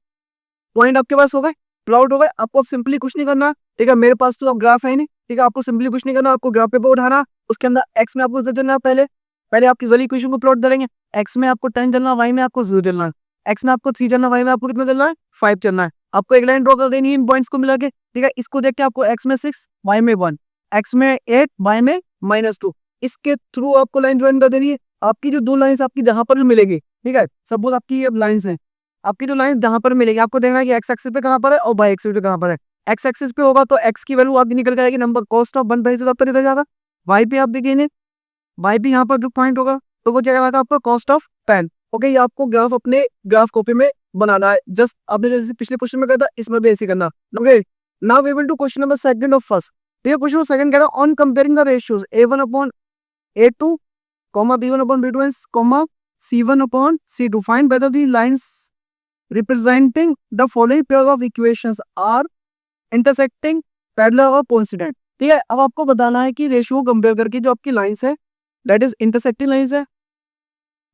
पॉइंट आपके पास हो गए, प्लॉट हो गए, आपको अब सिंपली कुछ नहीं करना, ठीक है, मेरे पास तो अब ग्राफ है नहीं, ठीक है, आपको सिंपली कुछ नहीं करना, आपको ग्राफ पेपर उठाना, उसके अंदर एक्स में आपको चलना, पहले पहले आपकी वाली इक्वेशन को प्लॉट करेंगे, एक्स में आपको 10 चलना, वाई में आपको 0 चलना है, एक्स में आपको 3 चलना, वाई में आपको कितना चलना है 5 चलना है, आपको एक लाइन ड्रॉ कर देनी है इन पॉइंट्स को मिला के, ठीक है, इसको देख के आपको एक्स में 6 वाई में 1, एक्स में 8 वाई में -2, इसके थ्रू आपको लाइन ज्वाइन कर देनी है, आपकी जो दो लाइन्स आपकी जहां पर भी मिलेगी, ठीक है, सपोज आपकी अब लाइन्स है, आपकी जो लाइन जहां पर मिलेगी आपको देखना है कि एक्स एक्सिस पे कहां पर है और वाई एक्सिस पे कहां पर है। एक्स एक्सिस पे होगा तो एक्स की वैल्यू आपकी निकल जाएगी नंबर कॉस्ट ऑफ 1 से आपका निकल जाएगा, वाई पे आप देखिए वाई पे यहाँ पर जो पॉइंट होगा तो वो क्या कहलाता है आपका कॉस्ट ऑफ 10। ओके, ये आपको ग्राफ अपने ग्राफ कॉपी में बनाना है, जस्ट आपने जैसे पिछले क्वेश्चन में कहा था इसमें भी ऐसे करना। Okay, now we will do question number second of first. तो ये क्वेश्चन नंबर सेकंड कह रहा है on comparing the ratios a1 upon a2, b1 upon b2 and c1 upon c2, find whether the lines representing the following pair of equations are intersecting, parallel और coincident। ठीक है, अब आपको बताना है कि रेशियो कंपेयर करके जो आपकी लाइंस है दैट इज इंटरसेक्टिंग लाइंस है,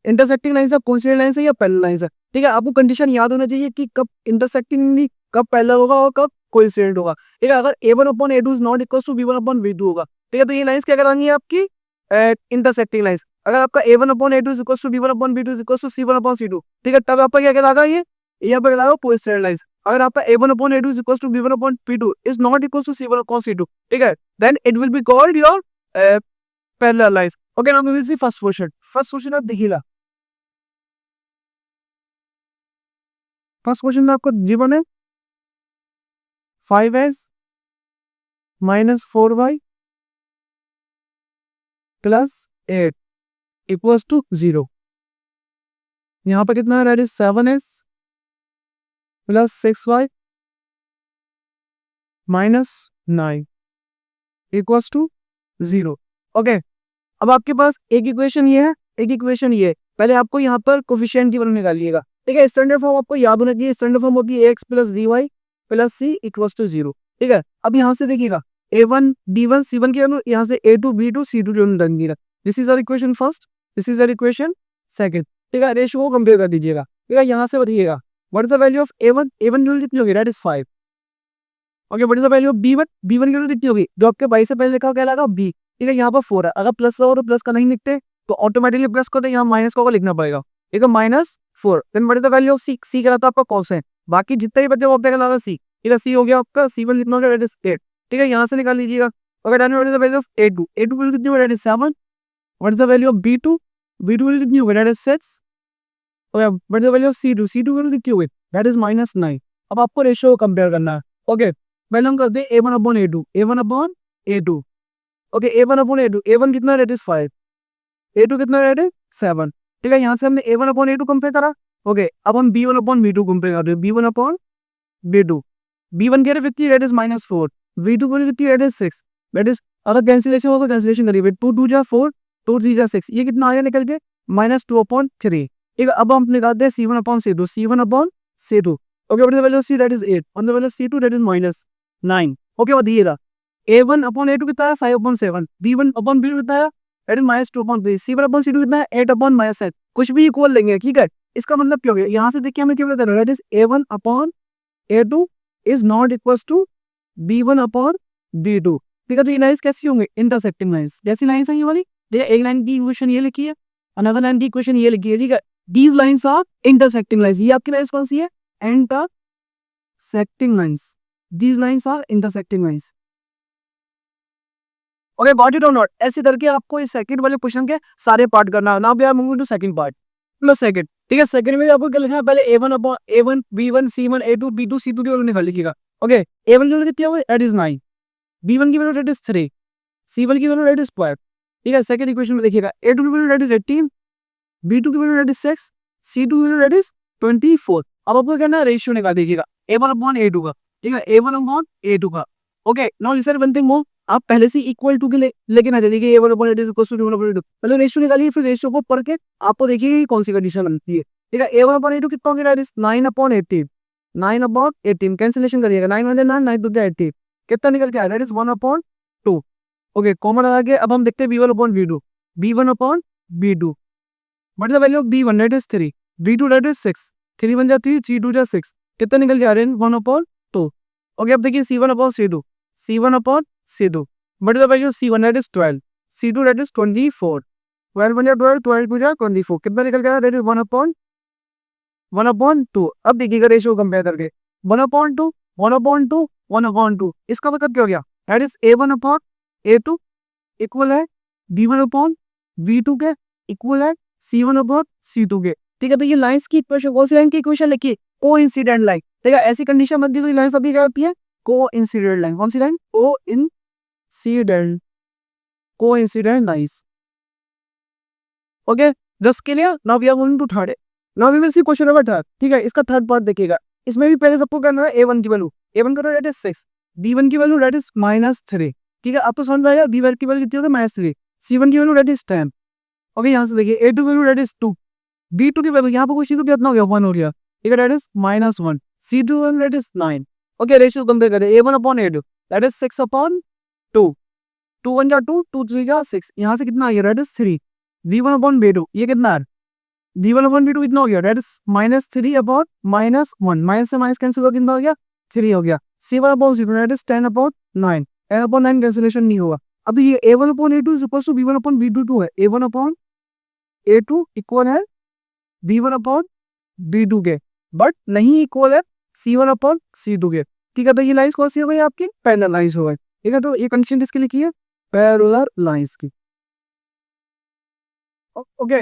इंटरसेक्टिंग लाइंस है, कोइंसिडेंट लाइंस है या पैरेलल लाइंस है। ठीक है, आपको कंडीशन याद होना चाहिए कि कब इंटरसेक्टिंग, कब पैरेलल होगा और कब कोइंसिडेंट होगा। ठीक है, अगर a1 upon a2 is not equal to b1 upon b2 होगा, ठीक है, तो ये लाइंस क्या कराएंगी आपकी इंटरसेक्टिंग लाइंस। अगर आपका a1 upon a2 is equal to b1 upon b2 is equal to c1 upon c2, ठीक है, तब आपका क्या कहलाएगा ये यहाँ पर लगाओ कोइंसिडेंट लाइंस। अगर आपका a1 upon a2 is equals to b1 upon p2 is not equals to c1 upon c2, ठीक है, then it will be called your parallel lines। Okay, now we will see first question। first question आप देखिएगा, first question में आपको given है 5s minus 4y plus 8 equals to 0। यहाँ पर कितना है that is 7s plus 6y minus 9 equals to 0। Okay, अब आपके पास एक इक्वेशन ये है, एक इक्वेशन ये है, पहले आपको यहाँ पर कोफिशिएंट की वैल्यू निकालिएगा। ठीक है, स्टैंडर्ड फॉर्म आपको याद होना चाहिए, स्टैंडर्ड फॉर्म होती है ax plus dy plus c equals to 0। ठीक है, अब यहाँ से देखिएगा a1 b1 c1 की वैल्यू, यहाँ से a2 b2 c2 जो रखिएगा, this is our equation first, this is our equation second. ठीक है, रेशियो को कंपेयर कर दीजिएगा। ठीक है, यहाँ से बताइएगा what is the value of a1, a1 की वैल्यू कितनी होगी that is 5। Okay, what is the value of b1, b1 की वैल्यू कितनी होगी जो आपके 22 से पहले लिखा क्या लगा b। ठीक है, यहाँ पर 4 है, अगर प्लस और प्लस का नहीं लिखते तो ऑटोमेटिकली प्लस को यहाँ माइनस को लिखना पड़ेगा। ठीक है, -4, then what is the value of c, c कह रहा था आपका कॉन्स्टेंट, बाकी जितने भी बचे वो आपका कहलाता c। इधर c हो गया आपका, c1 कितना हो गया दैट इज 8। ठीक है, यहाँ से निकाल लीजिएगा। अगर done what is the value of a2, a2 value कितनी होगी that is 7। What is the value of b2, b2 value कितनी होगी that is 6। Okay, what is the value of c2, c2 value कितनी होगी दैट इज -9। अब आपको ratio को compare करना है। ओके, पहले हम करते हैं a1 upon a2, a1 upon a2। Okay, a1 upon a2, a1 कितना दैट इज 5, a2 कितना दैट इज 7। ठीक है, यहाँ से हमने a1 अपॉन a2 कंपेयर करा। ओके, अब हम b1 अपॉन b2 कंपेयर कर रहे हैं, b1 अपॉन b2, b1 कह रहे 50 दैट इज -4, b2 को कितनी दैट इज 6, दैट इज अगर कैंसिलेशन होगा कैंसिलेशन करिए 2 2 जा 4, 2 3 जा 6, ये कितना आया निकल के -2 अपॉन 3। ठीक है, अब हम निकालते हैं c1 upon c2, c1 upon c2। Okay, what is the value of c that is 8 on the value of c2 that is -9। Okay, बताइएगा a1 अपॉन a2 कितना है 5 अपॉन 7, b1 अपॉन b2 कितना है that is -2 upon 3, c1 upon c2 कितना है 8 upon -7, कुछ भी equal लेंगे। ठीक है, इसका मतलब क्या हो गया, यहाँ से देखिए हमें क्या पता चल रहा है that is a1 upon a2 is not equals to b1 upon b2। ठीक है, तो ये लाइंस कैसी होंगे इंटरसेक्टिंग लाइंस, जैसी लाइंस है ये वाली। ठीक है, एक लाइन की इक्वेशन ये लिखी है, अनदर लाइन की इक्वेशन ये लिखी है। ठीक है, these lines are intersecting lines, ये आपकी लाइंस कौन सी है intersecting lines, these lines are intersecting lines. Okay, got it और नॉट? ऐसे करके आपको इस सेकंड वाले क्वेश्चन के सारे पार्ट करना है। Now we are moving to second part. Plus second, ठीक है। सेकंड में आपको क्या लिखना है, पहले a1 upon a1 b1 c1 a2 b2 c2 की वैल्यू निकाल लीजिएगा। ओके, a1 की वैल्यू कितनी होगी, दैट इज 9, b1 की वैल्यू दैट इज 3, c1 की वैल्यू दैट इज 12, ठीक है। सेकंड इक्वेशन में देखिएगा, a2 की वैल्यू दैट इज 18, b2 की वैल्यू दैट इज 6, c2 की वैल्यू दैट इज 24। अब आपको क्या ना रेशियो निकाल दीजिएगा a1 अपॉन a2 का, ठीक है, a1 अपॉन a2 का। Okay, now listen one thing more, आप पहले से इक्वल टू के लेके ना चलिए a1 upon a2 is equal to b1 upon a2, पहले रेशियो निकालिए, फिर रेशियो को पढ़ के आपको देखिए कौन सी कंडीशन बनती है, ठीक है। a1 अपॉन a2 कितना हो गया, that is 9 upon 18, 9 upon 18 cancellation करिएगा, 9 वन 9, 9 2 18, कितना निकल के आया, that is 1 upon 2। Okay, common आ गया। अब हम देखते हैं b1 upon b2, b1 upon b2, what is the value of b1, that is 3, b2 that is 6, 3 1 जा 3, 3 2 जा 6, कितना निकल के आ रहा है, 1 अपॉन 2। ओके, अब देखिए c1 upon c2, c1 upon c2, what is the value of c1, that is 12, c2 that is 24, 12 1 जा 12, 12 2 जा 24, कितना निकल गया, दैट इज 1 अपॉन 2। अब देखिएगा रेशियो कंपेयर करके, 1 अपॉन 2, 1 अपॉन 2, 1 अपॉन 2, इसका मतलब क्या हो गया, that is a1 upon a2 equal है b1 अपॉन b2 के, इक्वल है c1 अपॉन c2 के, ठीक है। तो ये लाइंस की इक्वेशन, कौन सी लाइन की इक्वेशन लिखिए, कोइंसिडेंट लाइन, ठीक है। ऐसी कंडीशन बनती है तो ये लाइन सभी क्या होती है, कोइंसिडेंट लाइन। कौन सी line, coincident lines. Okay, just clear. Now we are going to third, now we will see question number third, ठीक है। इसका थर्ड पार्ट देखिएगा, इसमें भी पहले सबको करना है a1 की वैल्यू, a1 का दैट इज 6, b1 की वैल्यू दैट इज -3, ठीक है। आपको समझ में आया, b1 की वैल्यू कितनी होगी, -3, c1 की वैल्यू दैट इज 10। ओके, यहाँ से देखिए a2 की वैल्यू दैट इज 2, b2 की वैल्यू यहाँ पर कुछ कितना हो गया, 1 हो गया, ठीक है, दैट इज -1, c2 की value that is 9। Okay, ratio compare करें, a1 upon a2 that is 6 upon 2, 2 1 जा 2, 2 3 जा 6, यहाँ से कितना आ गया, that is 3, b1 upon b2 ये कितना है, b1 अपॉन b2 कितना हो गया, दैट इज -3 अपॉन -1, माइनस से माइनस कैंसिल होगा, कितना हो गया, 3 हो गया, c1 upon c2 that is 10 upon 9, 10 upon 9 cancellation नहीं होगा। अब ये a1 upon a2 is equal to b1 upon b2 है, a1 अपॉन a2 इक्वल है b1 अपॉन b2 के, बट नहीं इक्वल है c1 अपॉन c2 के, ठीक है। तो ये लाइंस कौन सी हो गई आपकी, पैरेलल लाइंस हो गई, ठीक है। तो ये कंडीशन किसकी लिखी है, पैरेलल लाइंस की। Okay,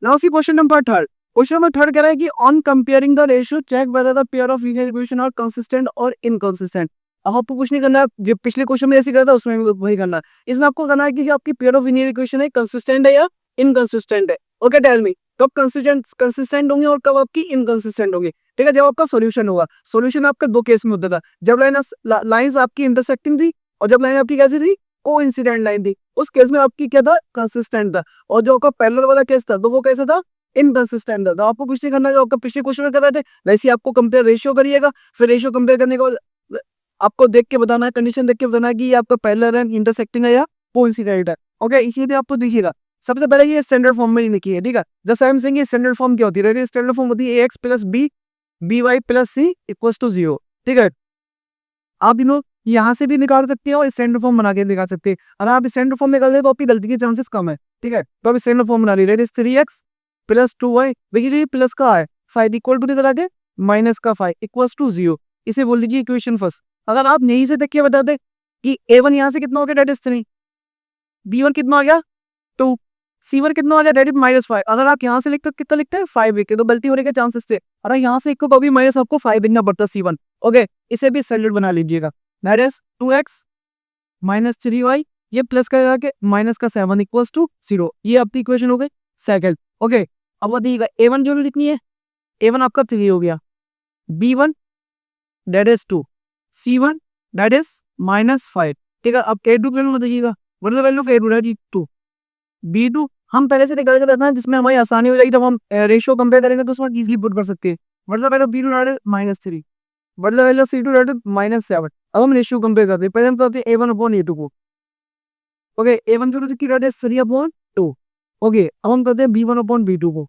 now see question number third. Question number third कह रहा है कि on comparing the ratio check whether the pair of linear equation are consistent और इनकंसिस्टेंट। अब आपको कुछ नहीं करना है, जो पिछले क्वेश्चन में ऐसे करा था उसमें भी वही करना है। इसमें आपको करना है कि आपकी पेयर ऑफ लीनियर इक्वेशन है कंसिस्टेंट है या इनकंसिस्टेंट है। ओके, टेल मी कब कंसिस्टेंट होंगे और कब आपकी इनकंसिस्टेंट होंगे, ठीक है। जब आपका सॉल्यूशन होगा, सॉल्यूशन आपका दो केस में होता था, जब लाइंस आपकी इंटरसेक्टिंग थी और जब लाइन आपकी कैसी थी, कोइंसिडेंट लाइन थी, उस केस में आपकी क्या था, कंसिस्टेंट था। और जो आपका पैरेलल वाला केस था तो वो कैसा था, इनकंसिस्टेंट था। तो आपको कुछ नहीं करना है, जो आपका पिछले क्वेश्चन में कर रहे थे वैसे आपको कंपेयर रेशियो करिएगा, फिर रेशियो कंपेयर करने के बाद आपको देख के बताना है, कंडीशन देख के बताना है कि ये आपका पैरेलल है, इंटरसेक्टिंग है या कोइंसिडेंट है। ओके, इसीलिए आपको देखिएगा सबसे पहले ये स्टैंडर्ड फॉर्म में ही लिखी है, ठीक है। जैसे हम सेइंग स्टैंडर्ड फॉर्म क्या होती है, स्टैंडर्ड फॉर्म होती है ax plus b by plus c equals to 0, ठीक है। आप इन लोग यहाँ से भी निकाल सकते हो और स्टैंडर्ड फॉर्म बना के निकाल सकते हैं। अगर आप स्टैंडर्ड फॉर्म निकाल दे तो आपकी गलती के चांसेस कम है, ठीक है। तो आप स्टैंडर्ड फॉर्म बना लीजिए, 3x प्लस 2y, देखिए प्लस का है 5 इक्वल टू निकला के माइनस का 5 इक्वल्स टू 0, इसे बोल लीजिए इक्वेशन फर्स्ट। अगर आप यहीं से देख के बता दे कि a1 यहाँ से कितना हो गया, दैट इज 3, b1 कितना हो गया 2, c1 कितना हो गया, दैट इज -5। अगर आप यहाँ से लिखते कितना लिखते हैं 5 लिखते, तो गलती होने के चांसेस थे। अगर यहाँ से इक्को कभी माइनस आपको 5 लिखना पड़ता c1। ओके, इसे भी स्टैंडर्ड बना लीजिएगा, that is 2x minus 3y, ये प्लस का जाके माइनस का 7 इक्वल्स टू 0, ये आपकी इक्वेशन हो गई सेकंड। ओके, अब बताइएगा a1 जो लिखनी है, a1 आपका 3 हो गया, b1 that is 2, c1 that is -5, ठीक है। अब a2 की वैल्यू बताइएगा, what is the value of a2, that is 2, b2 हम पहले से निकाल के रखना है जिसमें हमारी आसानी हो जाएगी, जब हम रेशियो कंपेयर करेंगे तो उसमें इजीली पुट कर सकते हैं। What is the value of b2 that is -3, what is the value of c2 that is -7। अब हम रेशियो कंपेयर करते हैं, पहले हम करते हैं a1 अपॉन a2 को। ओके, a1 जो की दैट इज 3 अपॉन 2। ओके, अब हम करते हैं b1 अपॉन b2 को।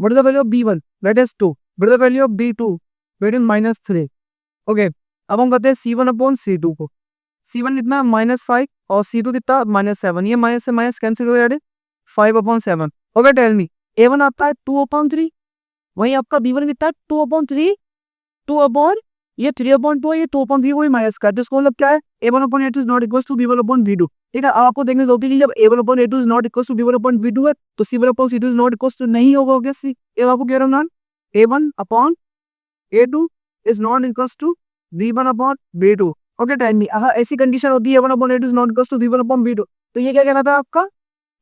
What is the value of b1 that is 2, what is the value of b2 that is -3। Okay, अब हम करते हैं c1 अपॉन c2 को। c1 कितना -5 और c2 कितना -7, ये माइनस से माइनस कैंसिल हो जाए 5 upon 7। Okay, tell me a1 आपका है 2 अपॉन 3, वहीं आपका b1 कितना है 2 अपॉन 3, 2 अपॉन ये 3 अपॉन 2, ये 2 अपॉन 3 को भी माइनस कर, जिसको मतलब क्या है a1 upon a2 is not equal to b1 upon b2। ठीक है, आपको देखने होती है जब a1 upon a2 is not equal to b1 upon b2 है तो c1 upon c2 is not equal to नहीं होगा। ऑब्वियसली ये आपको कह रहा हूँ ना, a1 upon a2 is not equal to b1 upon b2। Okay time भी अगर ऐसी कंडीशन होती है a1 upon a2 is not equal to b1 upon b2 तो ये क्या कहना था आपका?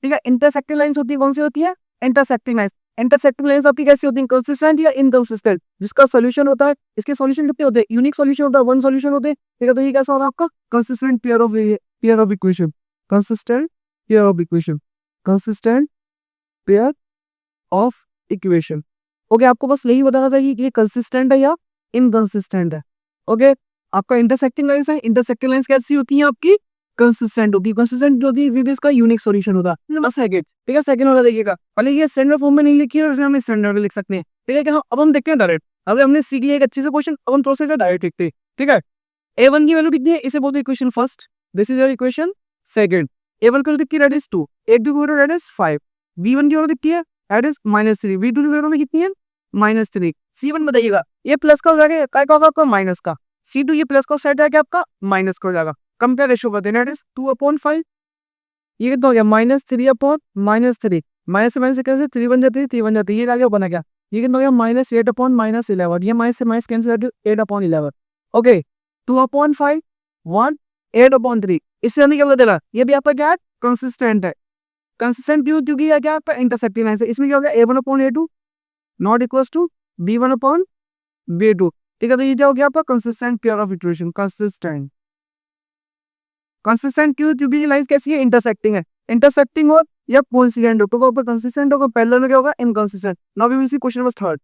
ठीक है, इंटरसेक्टिंग लाइंस होती है, कौन सी होती है? Intersecting lines. इंटरसेक्टिंग लाइंस आपकी कैसी होती है? कंसिस्टेंट या इनकंसिस्टेंट। जिसका सॉल्यूशन होता है, इसके सॉल्यूशन कितने होते हैं? यूनिक सॉल्यूशन होता है, वन सॉल्यूशन होते हैं। ठीक है, तो ये कैसा होगा आपका? Consistent pair of equation, consistent pair of equation, consistent pair of equation. Okay, आपको बस यही बताना चाहिए कि ये कंसिस्टेंट है या इनकंसिस्टेंट है। ओके, आपका इंटरसेक्टिंग लाइंस है, इंटरसेक्टिंग लाइंस कैसी होती है आपकी? कंसिस्टेंट होगी। कंसिस्टेंट जो होती है इसका यूनिक सॉल्यूशन होता है। सेकंड, ठीक है, सेकंड वाला देखिएगा, पहले ये स्टैंडर्ड फॉर्म में नहीं लिखी है, हम स्टैंडर्ड में लिख सकते हैं। ठीक है, क्या अब हम देखते हैं डायरेक्ट। अब हमने सीख लिया एक अच्छे से क्वेश्चन, अब हम प्रोसेस डायरेक्ट लिखते हैं। ठीक है, a1 की वैल्यू कितनी है? इसे बोलते हैं equation first, this is your equation second. a1 की वैल्यू कितनी है? दैट इज 2, एक की वैल्यू दैट इज 5। b1 की वैल्यू कितनी है? That is -3। b2 की वैल्यू कितनी है? -3। c1 बताइएगा, ये प्लस का हो जाएगा, काय का होगा आपका? माइनस का। c2 ये प्लस का साइड जाएगा आपका, माइनस का हो जाएगा। कंपेयर रेशियो करते हैं, दैट इज 2/5। ये कितना हो गया? -3/-3। माइनस से माइनस कैसे? 3 बन जाती है, 3 बन जाती है, ये आगे बना गया। ये कितना हो गया? -8/-11। ये माइनस से माइनस कैंसिल करके 8/11। ओके, 2/5 1 8/3। इससे हमने क्या पता चला? ये भी आपका क्या है? कंसिस्टेंट है। कंसिस्टेंट क्योंकि ये क्या आपका इंटरसेक्टिंग लाइन है। इसमें क्या हो गया? a1/a2 not equals to b1/b2। ठीक है, तो ये क्या हो गया आपका? Consistent pair of equation. Consistent consistent क्योंकि ये लाइंस कैसी है? इंटरसेक्टिंग है। इंटरसेक्टिंग हो या कोइंसिडेंट हो तो वो कंसिस्टेंट होगा, पैरेलल में क्या होगा? Inconsistent. Now we will see question number third.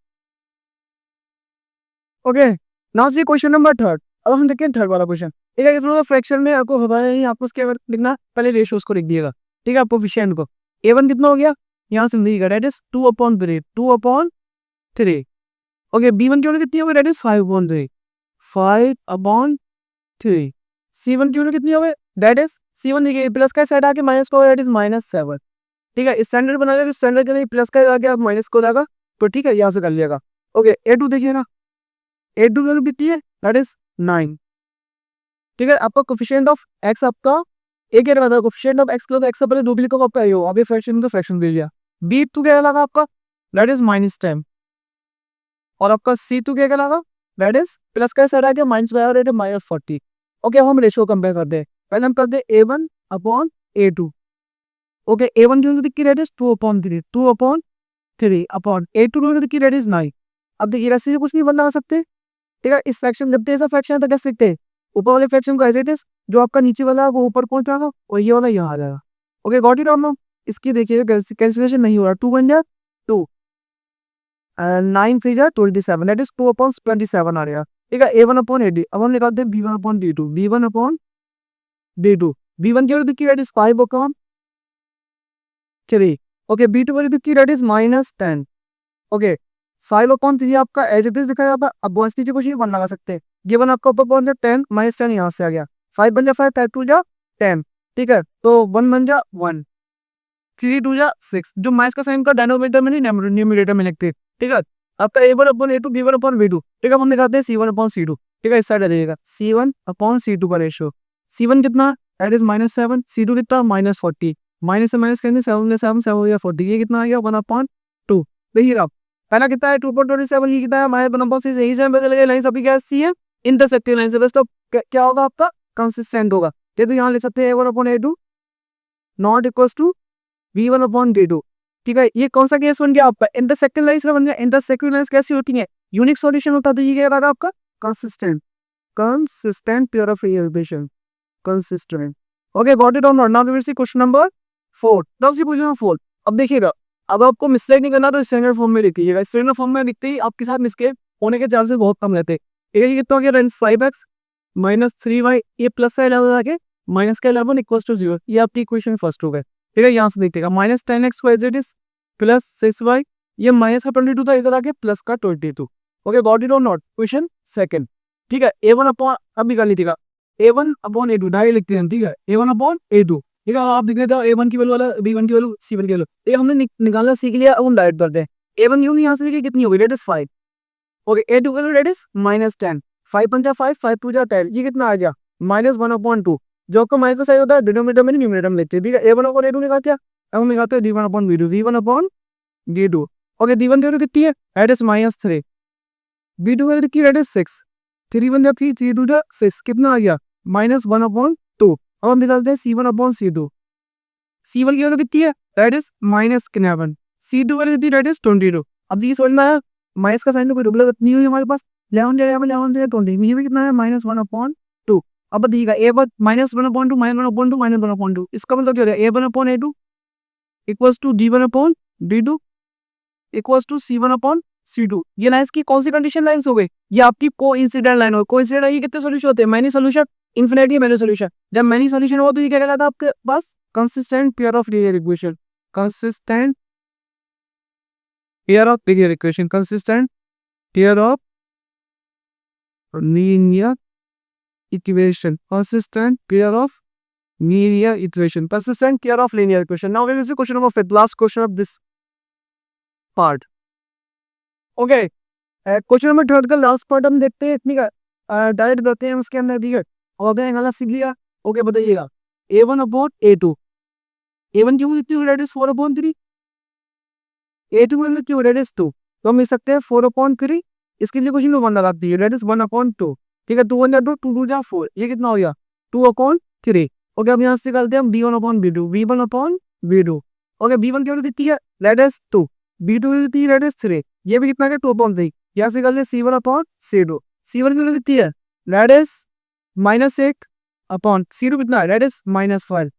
Okay, now see question number third. अब हम देखते हैं थर्ड वाला क्वेश्चन। ठीक है, इसमें फ्रैक्शन में आपको हमारे नहीं, आपको उसके अगर लिखना पहले रेशियोज को लिख दिएगा। ठीक है, कोफिशिएंट को। a1 कितना हो गया? यहाँ से लिखिएगा, दैट इज 2/3, 2/3। ओके, b1 की वैल्यू कितनी होगी? That is 5/3, 5/3। c1 की वैल्यू कितनी होगी? दैट इज c1 देखिए प्लस का साइड आके माइनस को, दैट इज -7। ठीक है, स्टैंडर्ड बनाएगा तो स्टैंडर्ड के लिए प्लस का आगे आप माइनस को जाएगा तो ठीक है, यहाँ से कर लिएगा। ओके, a2 देखिए ना, a2 की वैल्यू कितनी है? That is 9। ठीक है, आपका कोफिशिएंट ऑफ x आपका एक क्या था? कोफिशिएंट ऑफ x को x से पहले डुप्लीकेट को आपका ये हो, अभी फ्रैक्शन तो फ्रैक्शन दे दिया। b2 क्या लगा आपका? That is -10। और आपका c2 क्या लगा? दैट इज प्लस का साइड आके माइनस का, रेट है -40। ओके, अब हम रेशियो कंपेयर करते हैं। पहले हम करते हैं a1/a2। ओके, a1 की वैल्यू कितनी? दैट इज 2/3, 2/3 अपॉन a2 की वैल्यू कितनी? That is 9। अब देखिए रस्सी से कुछ नहीं बना सकते। ठीक है, इस फ्रैक्शन जब ऐसा फ्रैक्शन है तो कैसे लिखते हैं? ऊपर वाले फ्रैक्शन को एज इट इज, जो आपका नीचे वाला है वो ऊपर पहुंच जाएगा और ये वाला यहाँ आ जाएगा। ओके, गॉट इट और नो? इसकी देखिएगा कैंसिलेशन नहीं हो रहा। 2 बन जाए 2, 9 3 जा 27, दैट इज 2/27 आ रहा। ठीक है, a1/a2। अब हम निकालते हैं b1/d2, b1/d2। b1 की वैल्यू कितनी? That is 5/3। ओके, b2 की वैल्यू कितनी? That is -10। ओके, 5/3 आपका एज इट इज दिखाया जाता है। अब वन की कुछ वन लगा सकते हैं। गिवन आपका ऊपर पहुंच जाए 10 -10 यहाँ से आ गया। 5 बन जा 5, 2 जा 10। ठीक है, तो 1 बन जा 1, 3 2 जा 6। जो माइनस का साइन का डिनोमिनेटर में नहीं, न्यूमरेटर में लिखते हैं। ठीक है, आपका a1/a2, b1/b2। ठीक है, हम निकालते हैं c1/c2। ठीक है, इस साइड आ जाइएगा, c1/c2 का रेशियो। c1 कितना? That is -7। c2 कितना? -40। माइनस से माइनस करेंगे, 7 में 7, 7 या 40। ये कितना आ गया? 1/2। देखिए आप, पहला कितना है? 2/27। ये कितना है? -1/6। यही से बदल गए लाइंस। अभी क्या सी है? इंटरसेक्टिंग लाइन से बस। तो क्या होगा आपका? कंसिस्टेंट होगा। तो यहाँ लिख सकते हैं a1/a2 not equals to b1/b2। ठीक है, ये कौन सा केस बन गया आपका? इंटरसेक्टिंग लाइंस का बन गया। इंटरसेक्टिंग लाइंस कैसी होती है? यूनिक सॉल्यूशन होता है, तो ये क्या रहेगा आपका? Consistent pair of equation, consistent. Okay, got it और not? Now we will see question number 4। Now see question number 4। अब देखिएगा, अब आपको मिस्टेक नहीं करना तो स्टैंडर्ड फॉर्म में लिखिएगा। स्टैंडर्ड फॉर्म में लिखते ही आपके साथ मिस्टेक होने के चांसेस बहुत कम रहते हैं। ये कितना हो गया? 5x -3y, ये प्लस का 11 आके माइनस का 11 इक्वल्स टू 0। ये आपकी इक्वेशन फर्स्ट हो गए। ठीक है, यहाँ से देखिएगा, -10x को as it is plus 6y, ये माइनस का 22 था, इधर आके प्लस का 22। ओके, गॉट इट और नॉट? Question second. ठीक है, a1 अब निकाल लीजिएगा, a1/a2 डायरेक्ट लिखते हैं। ठीक है, a1/a2। ठीक है, आप देख लेते हो a1 की वैल्यू वाला, b1 की वैल्यू, c1 की वैल्यू। ये हमने निकालना सीख लिया। अब हम डायरेक्ट करते हैं। a1 की वैल्यू यहाँ से देखिए कितनी होगी? That is 5। ओके, a2 की वैल्यू दैट इज -10। 5 5 5 2 10। ये कितना आ गया? -1/2। जो आपका माइनस का साइन होता है डिनोमिनेटर में न्यूमरेटर में लिखते हैं, ठीक है। a1/a2 निकाल दिया, अब हम निकालते हैं d1/v2, v1/d2। ओके, d1 की वैल्यू कितनी है, दैट इज -3, b2 की वैल्यू कितनी है, दैट इज 6, 3 1 3, 3 2 6, कितना आ गया -1/2। अब हम निकालते हैं c1/c2, c1 की वैल्यू कितनी है, दैट इज -11, c2 की वैल्यू कितनी, दैट इज 22। अब ये समझ में आया, माइनस का साइन तो कोई रुपये नहीं हुई हमारे पास, 11 दिया, 11 दिया 20, ये भी कितना है -1/2। अब बताइएगा ए बट -1/2 -1/2 -1/2, इसका मतलब क्या हो गया, a1/a2 equals to d1/d2 equals to c1/c2। ये लाइंस की कौन सी कंडीशन लाइंस हो गई, ये आपकी कोइंसिडेंट लाइन हो। कोइंसिडेंट ये कितने सॉल्यूशन होते हैं, many solution, infinity many solution. जब मैनी सॉल्यूशन हो तो ये क्या कहलाता है आपके पास, consistent pair of linear equation, consistent pair of linear equation, consistent pair of linear equation, consistent pair of linear equation, consistent pair of linear equation. Now we will see question number 5, last question of this part. Okay, question number 3 का last part हम देखते हैं, ठीक है, direct करते हैं उसके अंदर, ठीक है। और अगर एंगल सीख लिया, ओके, बताइएगा a1/a2, a1 की वैल्यू कितनी हो, दैट इज 4/3, a2 की वैल्यू कितनी हो, दैट इज 2, तो हम लिख सकते हैं 4/3। इसके लिए क्वेश्चन 1 लगाती है, दैट इज 1/2, ठीक है। 2 1 2, 2 2 4, ये कितना हो गया 2/3। ओके, अब यहाँ से निकालते हैं हम b1/b2, b1/b2। ओके, b1 की वैल्यू कितनी है, दैट इज 2, b2 की वैल्यू कितनी है, दैट इज 3, ये भी कितना है 2/3। यहाँ से निकालते हैं c1/c2, c1 की वैल्यू कितनी है, दैट इज -1 c2 कितना है, that is -5,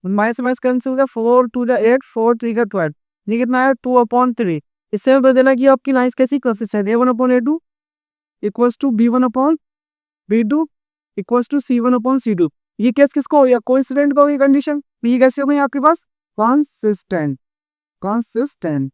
minus minus cancel हो गया, 4 2 8, 4 3 12, ये कितना है 2/3। इससे हमें बता देना कि आपकी लाइंस कैसी consistent, a1/a2 equals to b1/b2 equals to c1/c2। ये केस किसको हो गया, कोइंसिडेंट का हो गया कंडीशन, ये कैसे हो गई आपके पास, कंसिस्टेंट, कंसिस्टेंट।